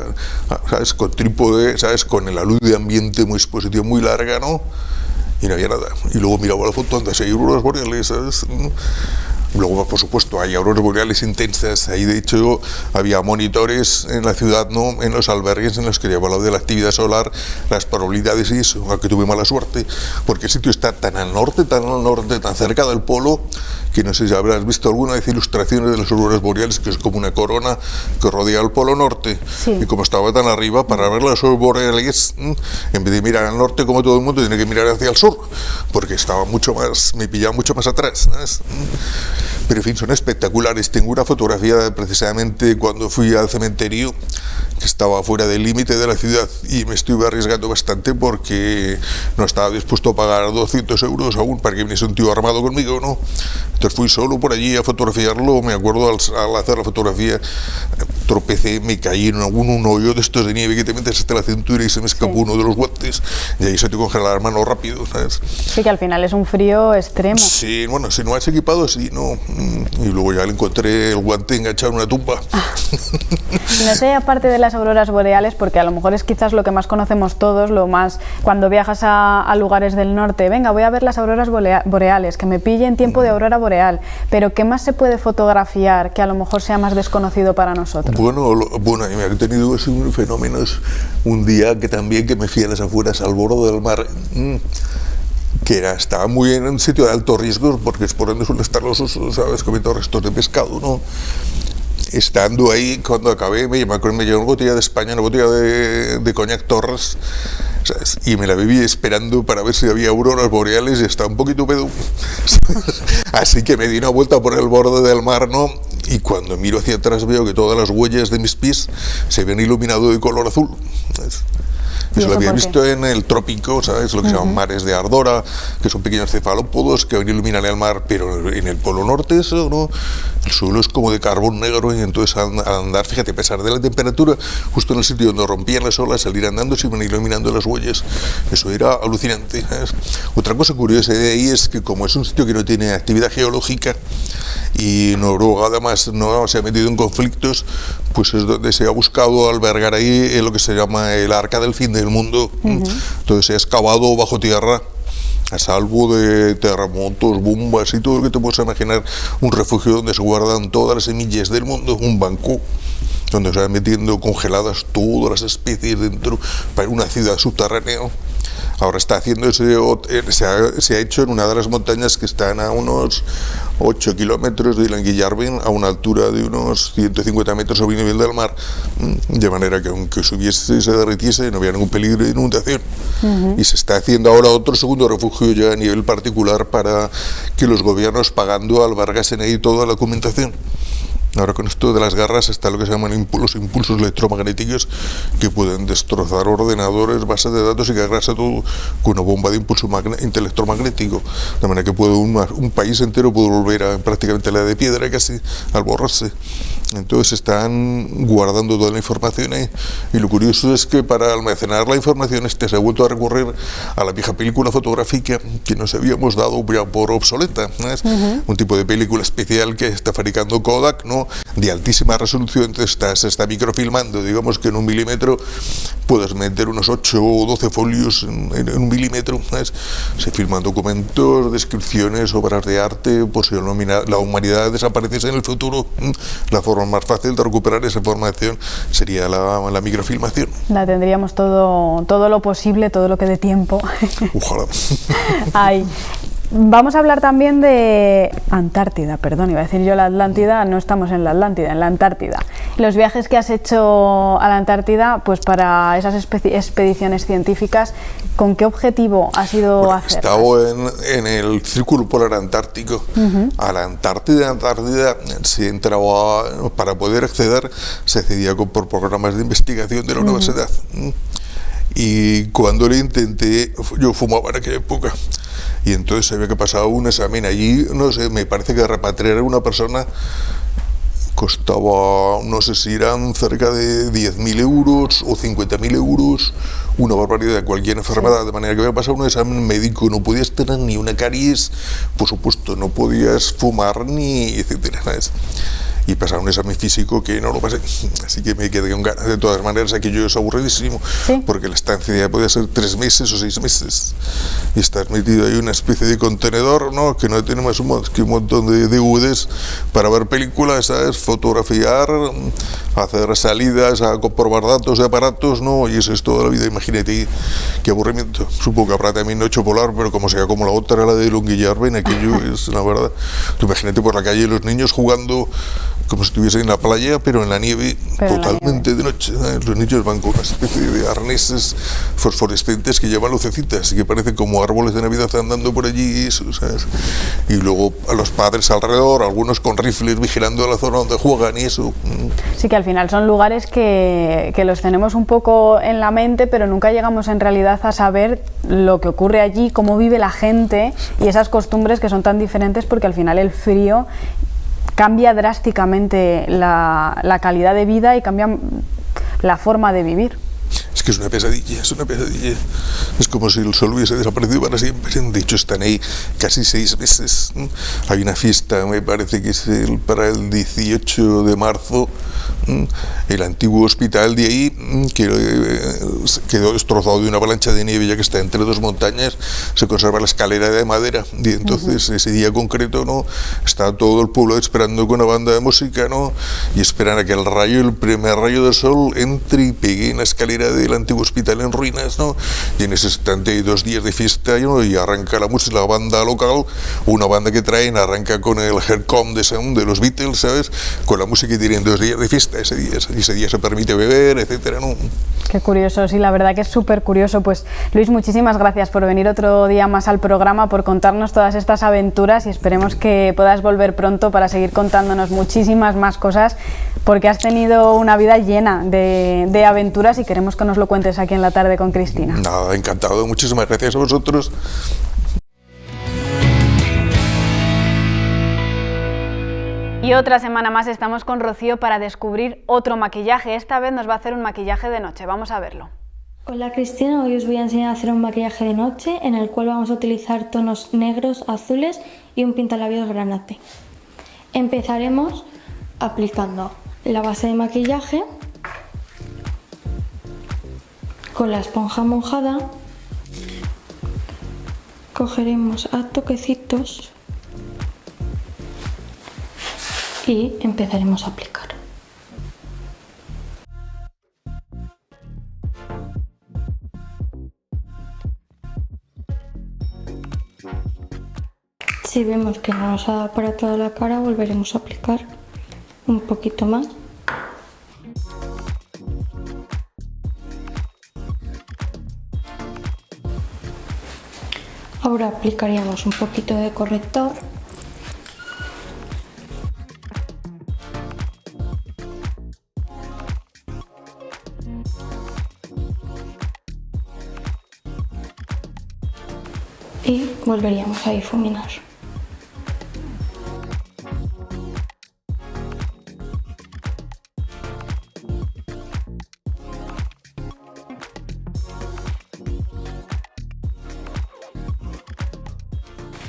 ¿sabes?, con trípode, ¿sabes?, con la luz de ambiente, muy exposición muy larga, ¿no? Y no había nada. Y luego miraba la foto, antes hay auroras boreales, ¿sabes? Luego, por supuesto, hay auroras boreales intensas. Ahí, de hecho, había monitores en la ciudad, ¿no?, en los albergues en los que llevaba lo de la actividad solar, las probabilidades y eso, aunque tuve mala suerte, porque el sitio está tan al norte, tan cerca del polo, que no sé si habrás visto alguna vez ilustraciones de las auroras boreales, que es como una corona que rodea el polo norte. Sí. Y como estaba tan arriba, para ver las auroras boreales, en vez de mirar al norte como todo el mundo, tenía que mirar hacia el sur, porque estaba me pillaba mucho más atrás, ¿sabes? Pero en fin, son espectaculares. Tengo una fotografía precisamente cuando fui al cementerio, que estaba fuera del límite de la ciudad, y me estuve arriesgando bastante porque no estaba dispuesto a pagar 200 euros aún para que viniese un tío armado conmigo, ¿no? Entonces fui solo por allí a fotografiarlo. Me acuerdo al hacer la fotografía tropecé, me caí en un hoyo de estos de nieve que te metes hasta la cintura y se me escapó uno de los guantes, y ahí se te congela la mano rápido, ¿sabes? Sí, que al final es un frío extremo. Sí, bueno, si no has equipado, sí, no. Y luego ya le encontré el guante enganchado en una tumba. No sé, aparte de las auroras boreales, porque a lo mejor es quizás lo que más conocemos todos, lo más cuando viajas a lugares del norte, venga, voy a ver las auroras boreales, que me pille en tiempo de aurora boreal, pero ¿qué más se puede fotografiar que a lo mejor sea más desconocido para nosotros? Bueno, me ha tenido unos fenómenos un día que me fui a las afueras al borde del mar, que estaba muy en un sitio de alto riesgo, porque es por donde suelen estar los osos, ¿sabes?, comiendo restos de pescado, ¿no? Estando ahí, cuando acabé, me llegó una botella de España, una botella de Coñac Torres, ¿sabes?, y me la bebí esperando para ver si había auroras boreales, y estaba un poquito pedo. Así que me di una vuelta por el borde del mar, ¿no? Y cuando miro hacia atrás veo que todas las huellas de mis pies se ven iluminado de color azul, ¿sabes? Eso lo había visto en el trópico, ¿sabes?, lo que se llaman mares de ardora, que son pequeños cefalópodos que van a iluminar el mar, pero en el polo norte eso, ¿no?, el suelo es como de carbón negro, y entonces al andar, fíjate, a pesar de la temperatura, justo en el sitio donde rompían las olas, salir andando se iban iluminando las huellas. Eso era alucinante, ¿sabes? Otra cosa curiosa de ahí es que como es un sitio que no tiene actividad geológica, y Noruega además no se ha metido en conflictos, pues es donde se ha buscado albergar ahí lo que se llama el arca del fin del mundo. Entonces se ha excavado bajo tierra, a salvo de terremotos, bombas y todo lo que te puedes imaginar, un refugio donde se guardan todas las semillas del mundo, un banco donde se van metiendo congeladas todas las especies dentro para una ciudad subterránea. Ahora está haciéndose, se ha hecho en una de las montañas que están a unos 8 kilómetros de Languillarben, a una altura de unos 150 metros sobre el nivel del mar, de manera que aunque subiese y se derritiese no había ningún peligro de inundación. Y se está haciendo ahora otro segundo refugio ya a nivel particular para que los gobiernos pagando albergasen ahí toda la documentación. Ahora con esto de las garras está lo que se llaman los impulsos electromagnéticos que pueden destrozar ordenadores, bases de datos y cargarse todo con una bomba de impulso electromagnético. De manera que un país entero puede volver a prácticamente la de piedra casi al borrarse. Entonces están guardando toda la información y lo curioso es que para almacenar la información se ha vuelto a recurrir a la vieja película fotográfica que nos habíamos dado ya por obsoleta, ¿no? Un tipo de película especial que está fabricando Kodak, ¿no? De altísima resolución, entonces se está microfilmando, digamos que en 1 milímetro puedes meter unos 8 o 12 folios en 1 milímetro, ¿sabes? Se filman documentos, descripciones, obras de arte, por si la humanidad desapareciese en el futuro, la forma más fácil de recuperar esa información sería la microfilmación. La tendríamos todo lo posible, todo lo que dé tiempo. Ojalá. Ay. Vamos a hablar también de Antártida, perdón, iba a decir yo la Atlántida, no estamos en la Atlántida, en la Antártida. Los viajes que has hecho a la Antártida, pues para esas expediciones científicas, ¿con qué objetivo has ido a hacer? He estado en el Círculo Polar Antártico. A la Antártida se entraba, para poder acceder, se accedía por programas de investigación de la universidad. Y cuando lo intenté, yo fumaba en aquella época, y entonces había que pasar un examen allí, no sé, me parece que repatriar a una persona costaba, no sé si eran cerca de 10.000 euros o 50.000 euros, una barbaridad de cualquier enfermedad, de manera que había pasado un examen médico, no podías tener ni una caries, por supuesto, no podías fumar ni etcétera, ¿sabes? Y pasar un examen físico que no lo pasé, así que me quedé con ganas. De todas maneras, aquello es aburridísimo, ¿sí? Porque la estancia ya podía ser 3 meses o 6 meses, y estás metido ahí en una especie de contenedor, ¿no? Que no tiene más que un montón de DVDs para ver películas, ¿sabes? Fotografiar, hacer salidas a comprobar datos de aparatos, ¿no? Y eso es toda la vida, imagínate qué aburrimiento. Supongo que habrá también Noche Polar, pero como sea como la otra, la de Longillarben, aquello es la verdad. Tú imagínate por la calle los niños jugando como si estuviese en la playa, pero en la nieve, totalmente de noche. Los niños van con una especie de arneses fosforescentes que llevan lucecitas y que parecen como árboles de Navidad andando por allí, eso, ¿sabes? Y luego a los padres alrededor, algunos con rifles vigilando la zona donde juegan y eso. Sí, que al final son lugares que los tenemos un poco en la mente, pero nunca llegamos en realidad a saber lo que ocurre allí, cómo vive la gente y esas costumbres que son tan diferentes, porque al final el frío cambia drásticamente la calidad de vida y cambia la forma de vivir. Es que es una pesadilla, es una pesadilla. Es como si el sol hubiese desaparecido para siempre. De hecho, están ahí casi 6 meses. Hay una fiesta, me parece que es para el 18 de marzo, el antiguo hospital de ahí, que quedó destrozado de una avalancha de nieve, ya que está entre 2 montañas, se conserva la escalera de madera, y entonces ese día concreto, ¿no? Está todo el pueblo esperando con una banda de música, ¿no? Y esperan a que el primer rayo del sol entre y pegue en la escalera del antiguo hospital en ruinas, ¿no? Y en ese instante hay 2 días de fiesta, ¿no? Y arranca la música, la banda local, una banda que traen, arranca con el Haircom de los Beatles, ¿sabes? Con la música y tienen 2 días de fiesta, ese día se permite beber, etcétera, ¿no? Qué curioso, sí, la verdad que es súper curioso. Pues Luis, muchísimas gracias por venir otro día más al programa, por contarnos todas estas aventuras, y esperemos que puedas volver pronto para seguir contándonos muchísimas más cosas, porque has tenido una vida llena de aventuras y queremos que nos lo cuentes aquí en La Tarde con Cristina. Nada, encantado, muchísimas gracias a vosotros. Y otra semana más estamos con Rocío para descubrir otro maquillaje. Esta vez nos va a hacer un maquillaje de noche, vamos a verlo. Hola Cristina, hoy os voy a enseñar a hacer un maquillaje de noche en el cual vamos a utilizar tonos negros, azules y un pintalabios granate. Empezaremos aplicando la base de maquillaje con la esponja mojada. Cogeremos a toquecitos y empezaremos a aplicar. Si vemos que no nos ha dado para toda la cara, volveremos a aplicar un poquito más. Ahora aplicaríamos un poquito de corrector. y volveríamos a difuminar.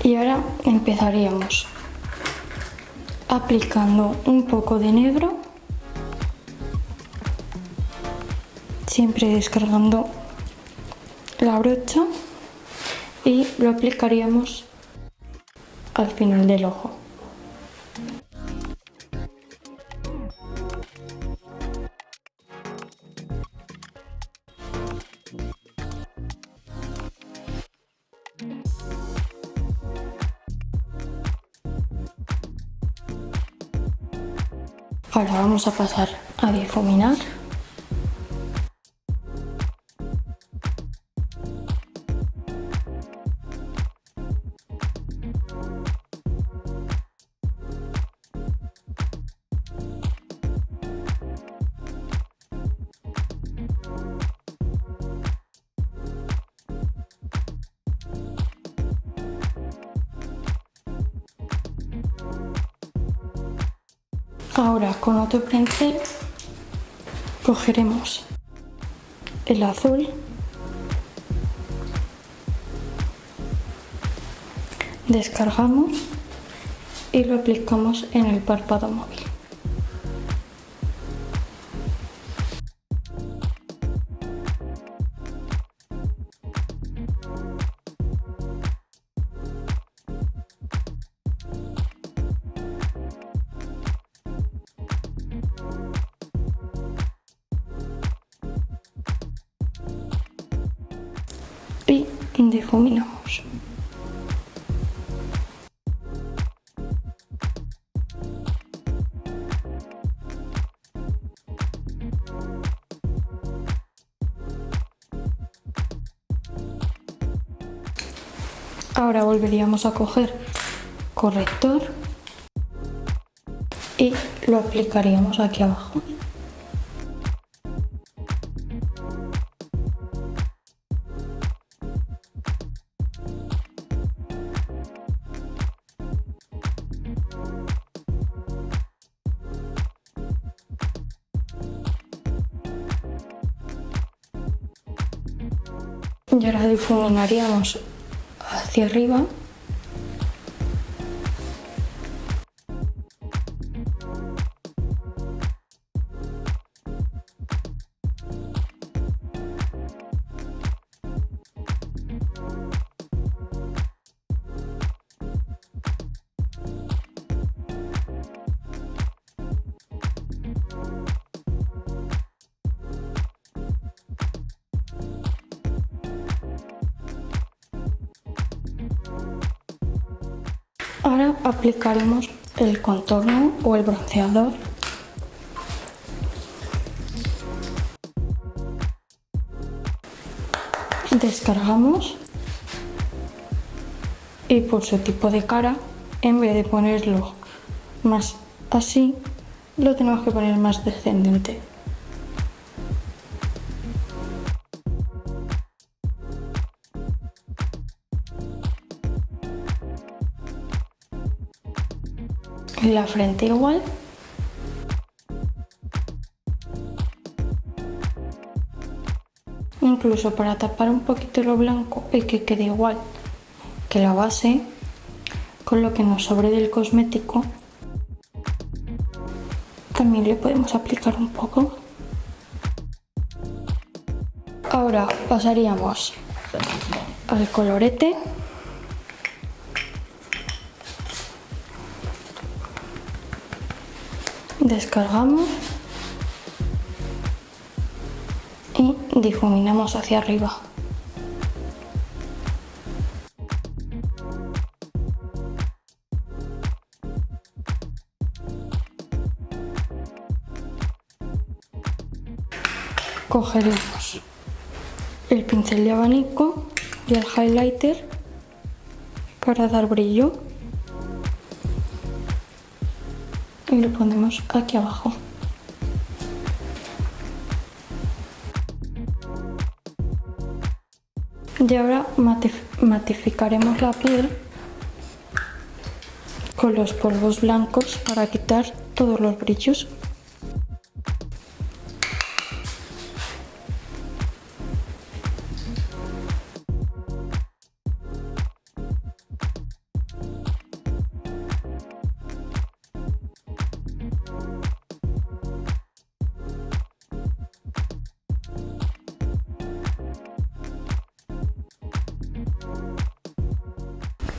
Y ahora empezaríamos aplicando un poco de negro, siempre descargando la brocha, y lo aplicaríamos al final del ojo. Ahora vamos a pasar a difuminar. Ahora con otro pincel cogeremos el azul, descargamos y lo aplicamos en el párpado móvil. Y difuminamos. Ahora volveríamos a coger corrector y lo aplicaríamos aquí abajo. Y ahora difuminaríamos hacia arriba. Ahora aplicaremos el contorno o el bronceador. Descargamos y por su tipo de cara, en vez de ponerlo más así, lo tenemos que poner más descendente. En la frente igual. Incluso para tapar un poquito lo blanco y que quede igual que la base, con lo que nos sobre del cosmético, también le podemos aplicar un poco. Ahora pasaríamos al colorete. Descargamos y difuminamos hacia arriba. Cogeremos el pincel de abanico y el highlighter para dar brillo y lo ponemos aquí abajo. Y ahora matificaremos la piel con los polvos blancos para quitar todos los brillos.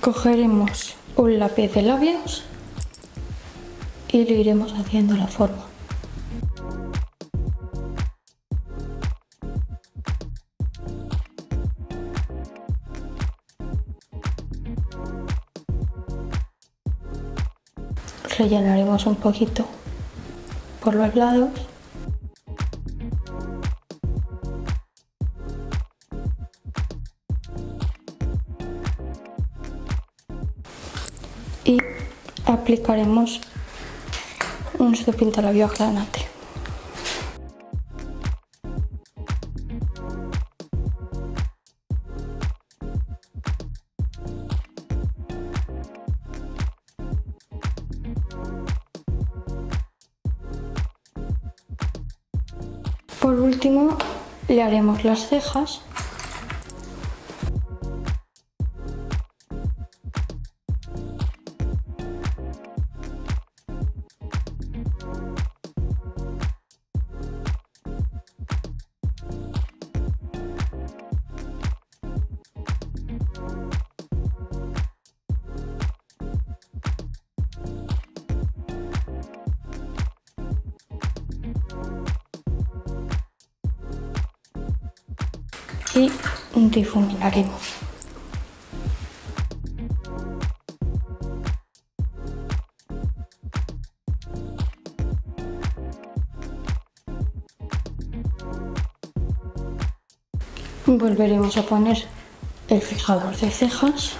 Cogeremos un lápiz de labios y le iremos haciendo la forma. Rellenaremos un poquito por los lados. Y aplicaremos nuestro pintalabios granate. Por último, le haremos las cejas. Y difuminaremos. Volveremos a poner el fijador de cejas.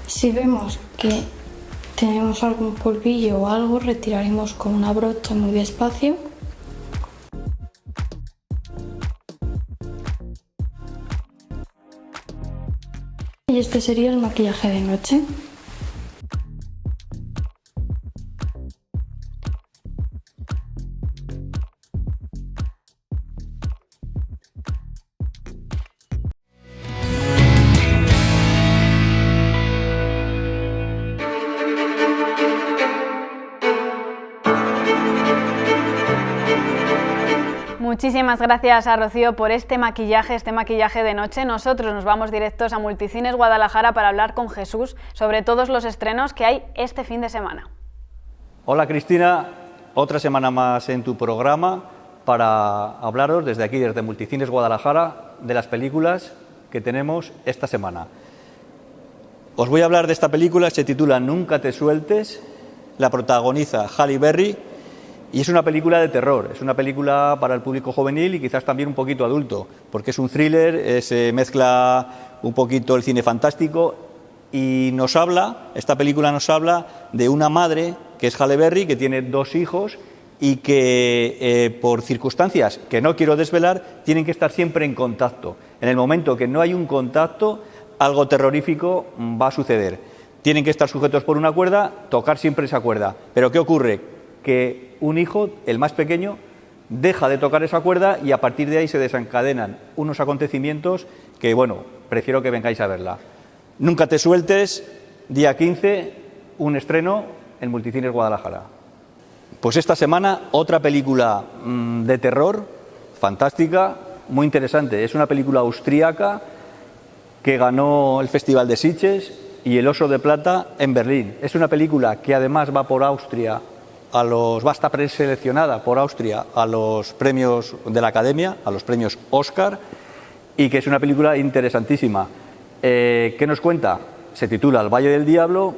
Si vemos que tenemos algún polvillo o algo, retiraremos con una brocha muy despacio. Y este sería el maquillaje de noche. Muchísimas gracias a Rocío por este maquillaje de noche. Nosotros nos vamos directos a Multicines Guadalajara para hablar con Jesús sobre todos los estrenos que hay este fin de semana. Hola Cristina, otra semana más en tu programa para hablaros desde aquí, desde Multicines Guadalajara, de las películas que tenemos esta semana. Os voy a hablar de esta película, se titula Nunca te sueltes, la protagoniza Halle Berry. Y es una película de terror, es una película para el público juvenil y quizás también un poquito adulto, porque es un thriller, se mezcla un poquito el cine fantástico y esta película nos habla de una madre, que es Halle Berry, que tiene 2 hijos y que por circunstancias que no quiero desvelar, tienen que estar siempre en contacto. En el momento que no hay un contacto, algo terrorífico va a suceder. Tienen que estar sujetos por una cuerda, tocar siempre esa cuerda. Pero ¿qué ocurre? Que un hijo, el más pequeño, deja de tocar esa cuerda y a partir de ahí se desencadenan unos acontecimientos que, bueno, prefiero que vengáis a verla. Nunca te sueltes, día 15, un estreno en Multicines Guadalajara. Pues esta semana otra película de terror, fantástica, muy interesante. Es una película austríaca que ganó el Festival de Sitges y el Oso de Plata en Berlín. Es una película que además va por Austria, va a estar preseleccionada por Austria a los premios de la Academia, a los premios Oscar, y que es una película interesantísima. ¿Qué nos cuenta? Se titula El Valle del Diablo,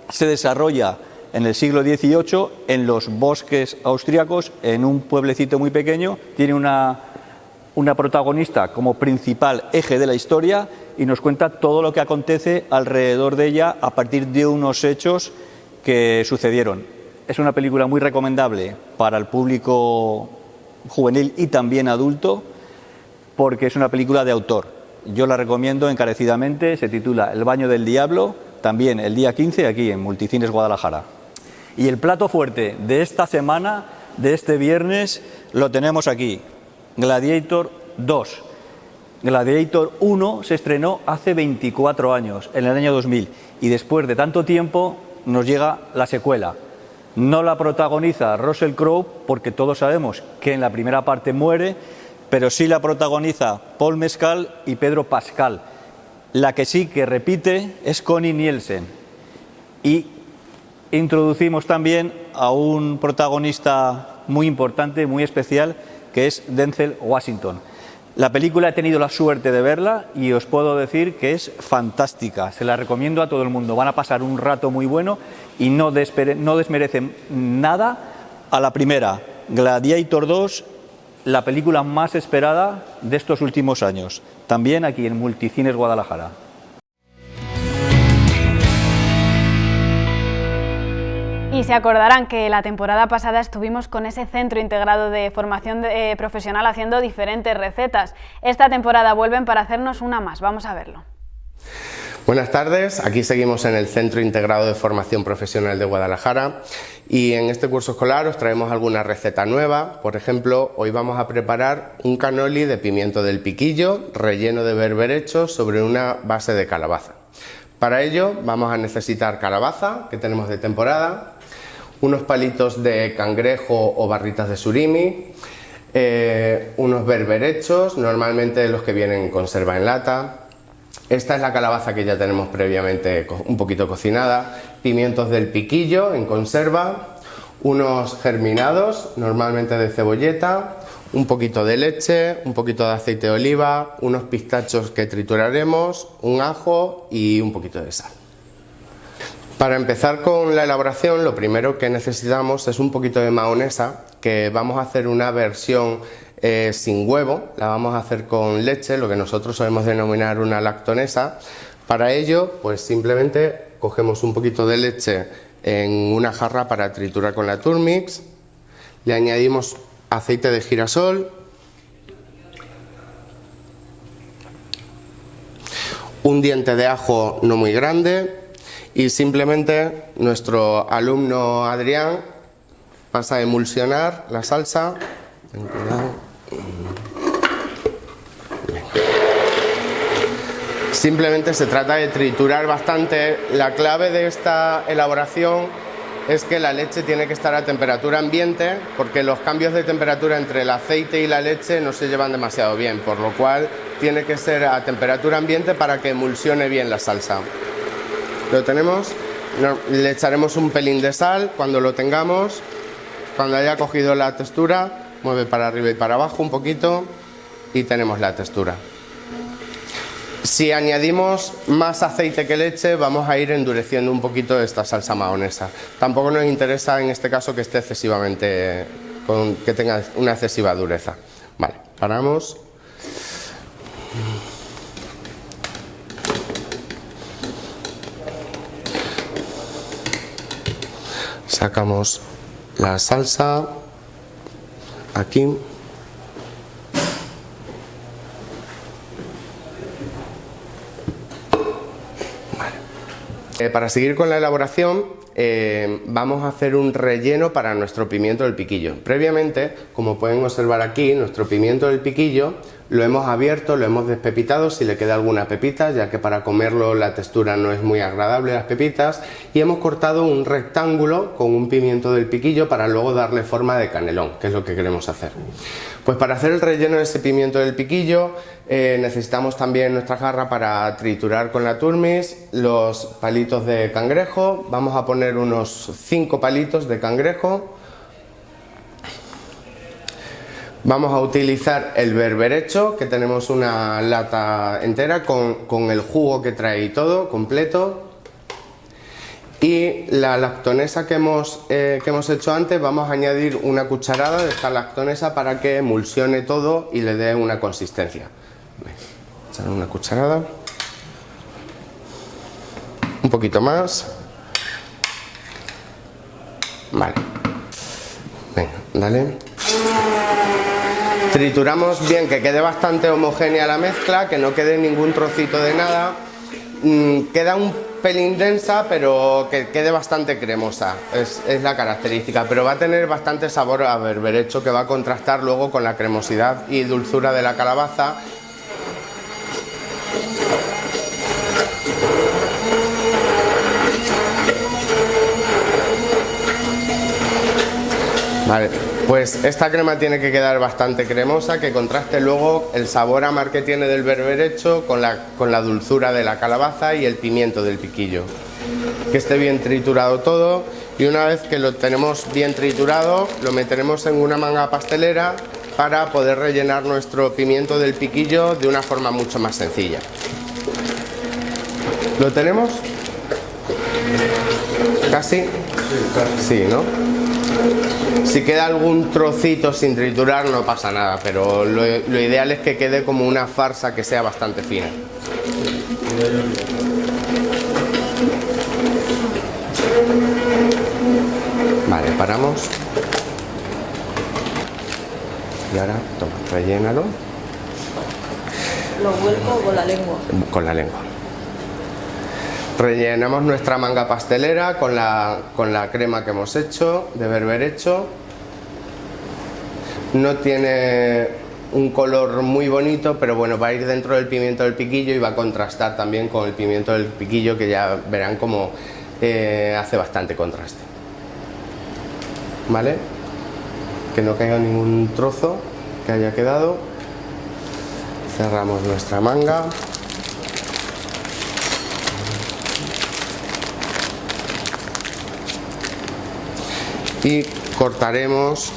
se desarrolla en el siglo XVIII en los bosques austriacos, en un pueblecito muy pequeño, tiene una protagonista como principal eje de la historia y nos cuenta todo lo que acontece alrededor de ella a partir de unos hechos que sucedieron. Es una película muy recomendable para el público juvenil y también adulto, porque es una película de autor. Yo la recomiendo encarecidamente, se titula El baño del diablo, también el día 15 aquí en Multicines Guadalajara. Y el plato fuerte de esta semana, de este viernes, lo tenemos aquí, Gladiator 2. Gladiator 1 se estrenó hace 24 años, en el año 2000, y después de tanto tiempo nos llega la secuela. No la protagoniza Russell Crowe, porque todos sabemos que en la primera parte muere, pero sí la protagoniza Paul Mescal y Pedro Pascal. La que sí que repite es Connie Nielsen. Y introducimos también a un protagonista muy importante, muy especial, que es Denzel Washington. La película he tenido la suerte de verla y os puedo decir que es fantástica. Se la recomiendo a todo el mundo. Van a pasar un rato muy bueno y no desmerecen nada a la primera. Gladiator 2, la película más esperada de estos últimos años. También aquí en Multicines Guadalajara. Y se acordarán que la temporada pasada estuvimos con ese centro integrado de formación profesional haciendo diferentes recetas. Esta temporada vuelven para hacernos una más. Vamos a verlo. Buenas tardes, aquí seguimos en el Centro Integrado de Formación Profesional de Guadalajara y en este curso escolar os traemos alguna receta nueva. Por ejemplo, hoy vamos a preparar un cannoli de pimiento del piquillo relleno de berberechos sobre una base de calabaza. Para ello vamos a necesitar calabaza, que tenemos de temporada, unos palitos de cangrejo o barritas de surimi, unos berberechos, normalmente los que vienen en conserva en lata. Esta es la calabaza que ya tenemos previamente un poquito cocinada, pimientos del piquillo en conserva, unos germinados, normalmente de cebolleta, un poquito de leche, un poquito de aceite de oliva, unos pistachos que trituraremos, un ajo y un poquito de sal. Para empezar con la elaboración, lo primero que necesitamos es un poquito de mahonesa, que vamos a hacer una versión sin huevo, la vamos a hacer con leche, lo que nosotros solemos denominar una lactonesa. Para ello, pues simplemente cogemos un poquito de leche en una jarra para triturar con la Turmix, le añadimos aceite de girasol, un diente de ajo no muy grande y simplemente nuestro alumno Adrián pasa a emulsionar la salsa. Ten cuidado. Simplemente se trata de triturar bastante. La clave de esta elaboración es que la leche tiene que estar a temperatura ambiente, porque los cambios de temperatura entre el aceite y la leche no se llevan demasiado bien, por lo cual tiene que ser a temperatura ambiente para que emulsione bien la salsa. Lo tenemos, le echaremos un pelín de sal cuando lo tengamos, cuando haya cogido la textura, mueve para arriba y para abajo un poquito y tenemos la textura. Si añadimos más aceite que leche, vamos a ir endureciendo un poquito esta salsa mahonesa. Tampoco nos interesa en este caso que esté excesivamente, que tenga una excesiva dureza. Vale, paramos. Sacamos la salsa aquí. Para seguir con la elaboración vamos a hacer un relleno para nuestro pimiento del piquillo. Previamente, como pueden observar aquí, nuestro pimiento del piquillo lo hemos abierto, lo hemos despepitado si le queda alguna pepita, ya que para comerlo la textura no es muy agradable las pepitas, y hemos cortado un rectángulo con un pimiento del piquillo para luego darle forma de canelón, que es lo que queremos hacer. Pues para hacer el relleno de ese pimiento del piquillo necesitamos también nuestra jarra para triturar con la Turmix los palitos de cangrejo. Vamos a poner unos 5 palitos de cangrejo. Vamos a utilizar el berberecho, que tenemos una lata entera con el jugo que trae y todo, completo. Y la lactonesa que hemos hecho antes, vamos a añadir una cucharada de esta lactonesa para que emulsione todo y le dé una consistencia. Echar una cucharada. Un poquito más. Vale. Venga, dale. Trituramos bien, que quede bastante homogénea la mezcla, que no quede ningún trocito de nada. Queda un pelín densa, pero que quede bastante cremosa, es la característica, pero va a tener bastante sabor a berberecho, que va a contrastar luego con la cremosidad y dulzura de la calabaza. Vale, pues esta crema tiene que quedar bastante cremosa, que contraste luego el sabor a mar que tiene del berberecho con la dulzura de la calabaza y el pimiento del piquillo. Que esté bien triturado todo, y una vez que lo tenemos bien triturado, lo meteremos en una manga pastelera para poder rellenar nuestro pimiento del piquillo de una forma mucho más sencilla. ¿Lo tenemos? ¿Casi? Sí, ¿no? Si queda algún trocito sin triturar no pasa nada, pero lo ideal es que quede como una farsa que sea bastante fina. Vale, paramos. Y ahora, toma, rellénalo. ¿Lo vuelco con la lengua? Con la lengua. Rellenamos nuestra manga pastelera con la crema que hemos hecho de berberecho. No tiene un color muy bonito, pero bueno, va a ir dentro del pimiento del piquillo y va a contrastar también con el pimiento del piquillo, que ya verán cómo hace bastante contraste. ¿Vale? Que no caiga ningún trozo que haya quedado. Cerramos nuestra manga. Y cortaremos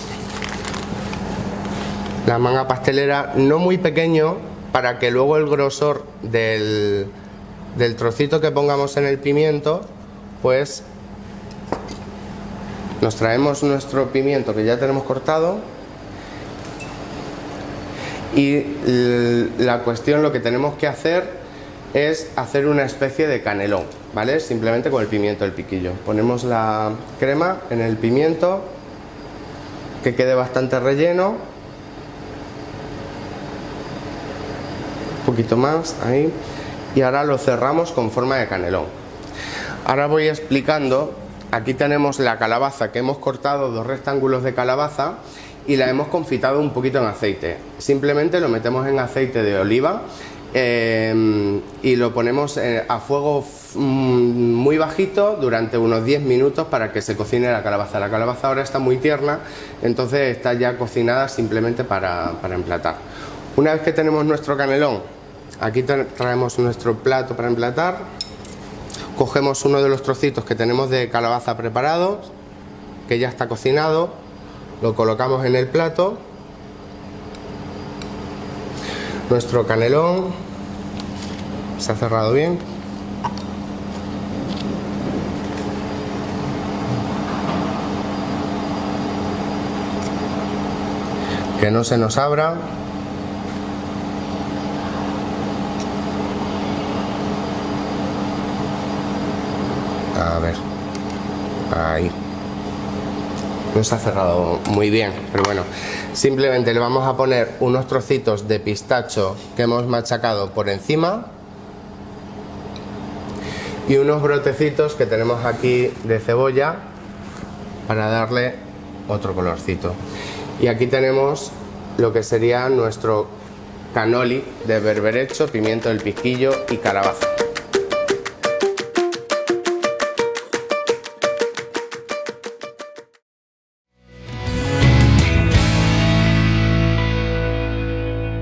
la manga pastelera no muy pequeño, para que luego el grosor del trocito que pongamos en el pimiento, pues nos traemos nuestro pimiento que ya tenemos cortado, y la cuestión, lo que tenemos que hacer es hacer una especie de canelón, ¿vale? Simplemente con el pimiento del piquillo. Ponemos la crema en el pimiento, que quede bastante relleno. Un poquito más, ahí. Y ahora lo cerramos con forma de canelón. Ahora voy explicando. Aquí tenemos la calabaza, que hemos cortado 2 rectángulos de calabaza y la hemos confitado un poquito en aceite. Simplemente lo metemos en aceite de oliva y lo ponemos a fuego muy bajito durante unos 10 minutos para que se cocine la calabaza. La calabaza ahora está muy tierna, entonces está ya cocinada simplemente para emplatar. Una vez que tenemos nuestro canelón, aquí traemos nuestro plato para emplatar. Cogemos uno de los trocitos que tenemos de calabaza preparados, que ya está cocinado, lo colocamos en el plato. Nuestro canelón se ha cerrado bien. Que no se nos abra. A ver, ahí. No se ha cerrado muy bien, pero bueno, simplemente le vamos a poner unos trocitos de pistacho que hemos machacado por encima y unos brotecitos que tenemos aquí de cebolla para darle otro colorcito. Y aquí tenemos lo que sería nuestro cannoli de berberecho, pimiento del piquillo y calabaza.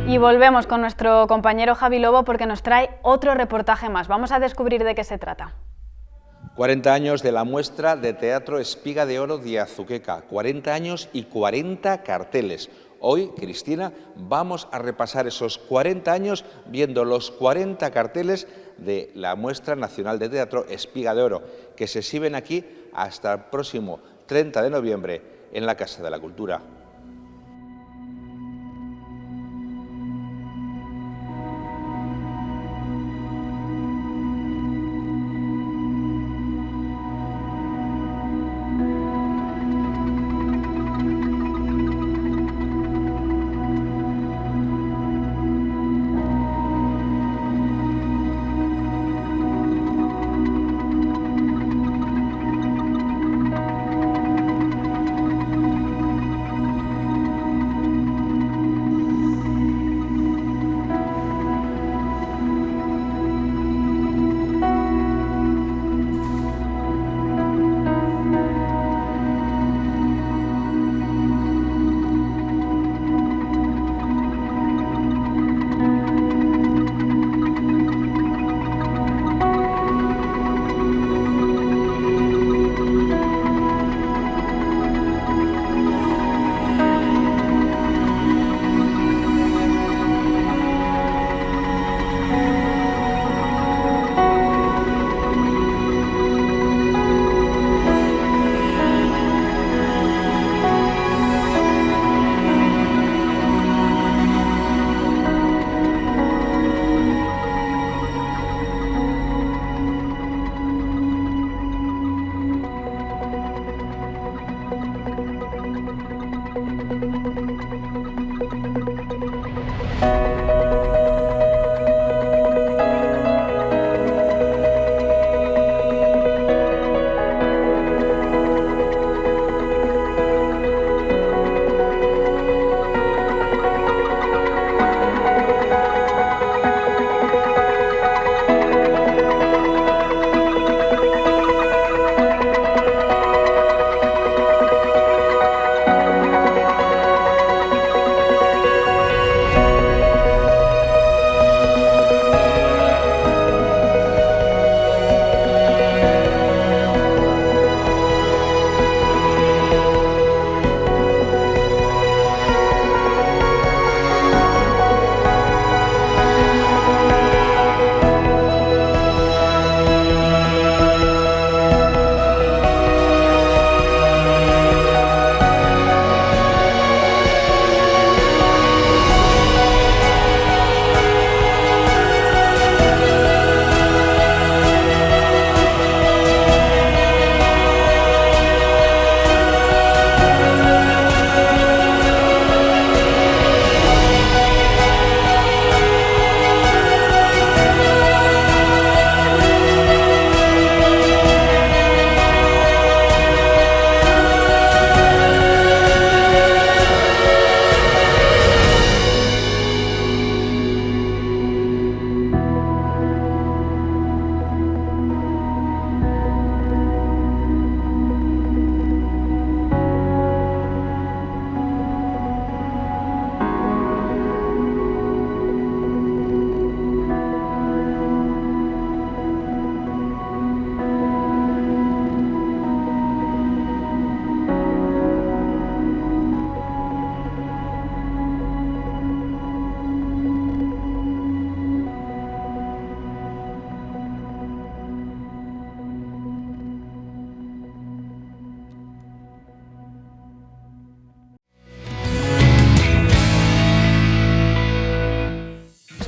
Y volvemos con nuestro compañero Javi Lobo porque nos trae otro reportaje más. Vamos a descubrir de qué se trata. 40 años de la muestra de teatro Espiga de Oro de Azuqueca. 40 años y 40 carteles. Hoy, Cristina, vamos a repasar esos 40 años viendo los 40 carteles de la muestra nacional de teatro Espiga de Oro, que se exhiben aquí hasta el próximo 30 de noviembre en la Casa de la Cultura.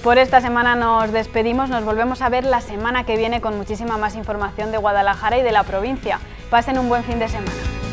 Por esta semana nos despedimos, nos volvemos a ver la semana que viene con muchísima más información de Guadalajara y de la provincia. Pasen un buen fin de semana.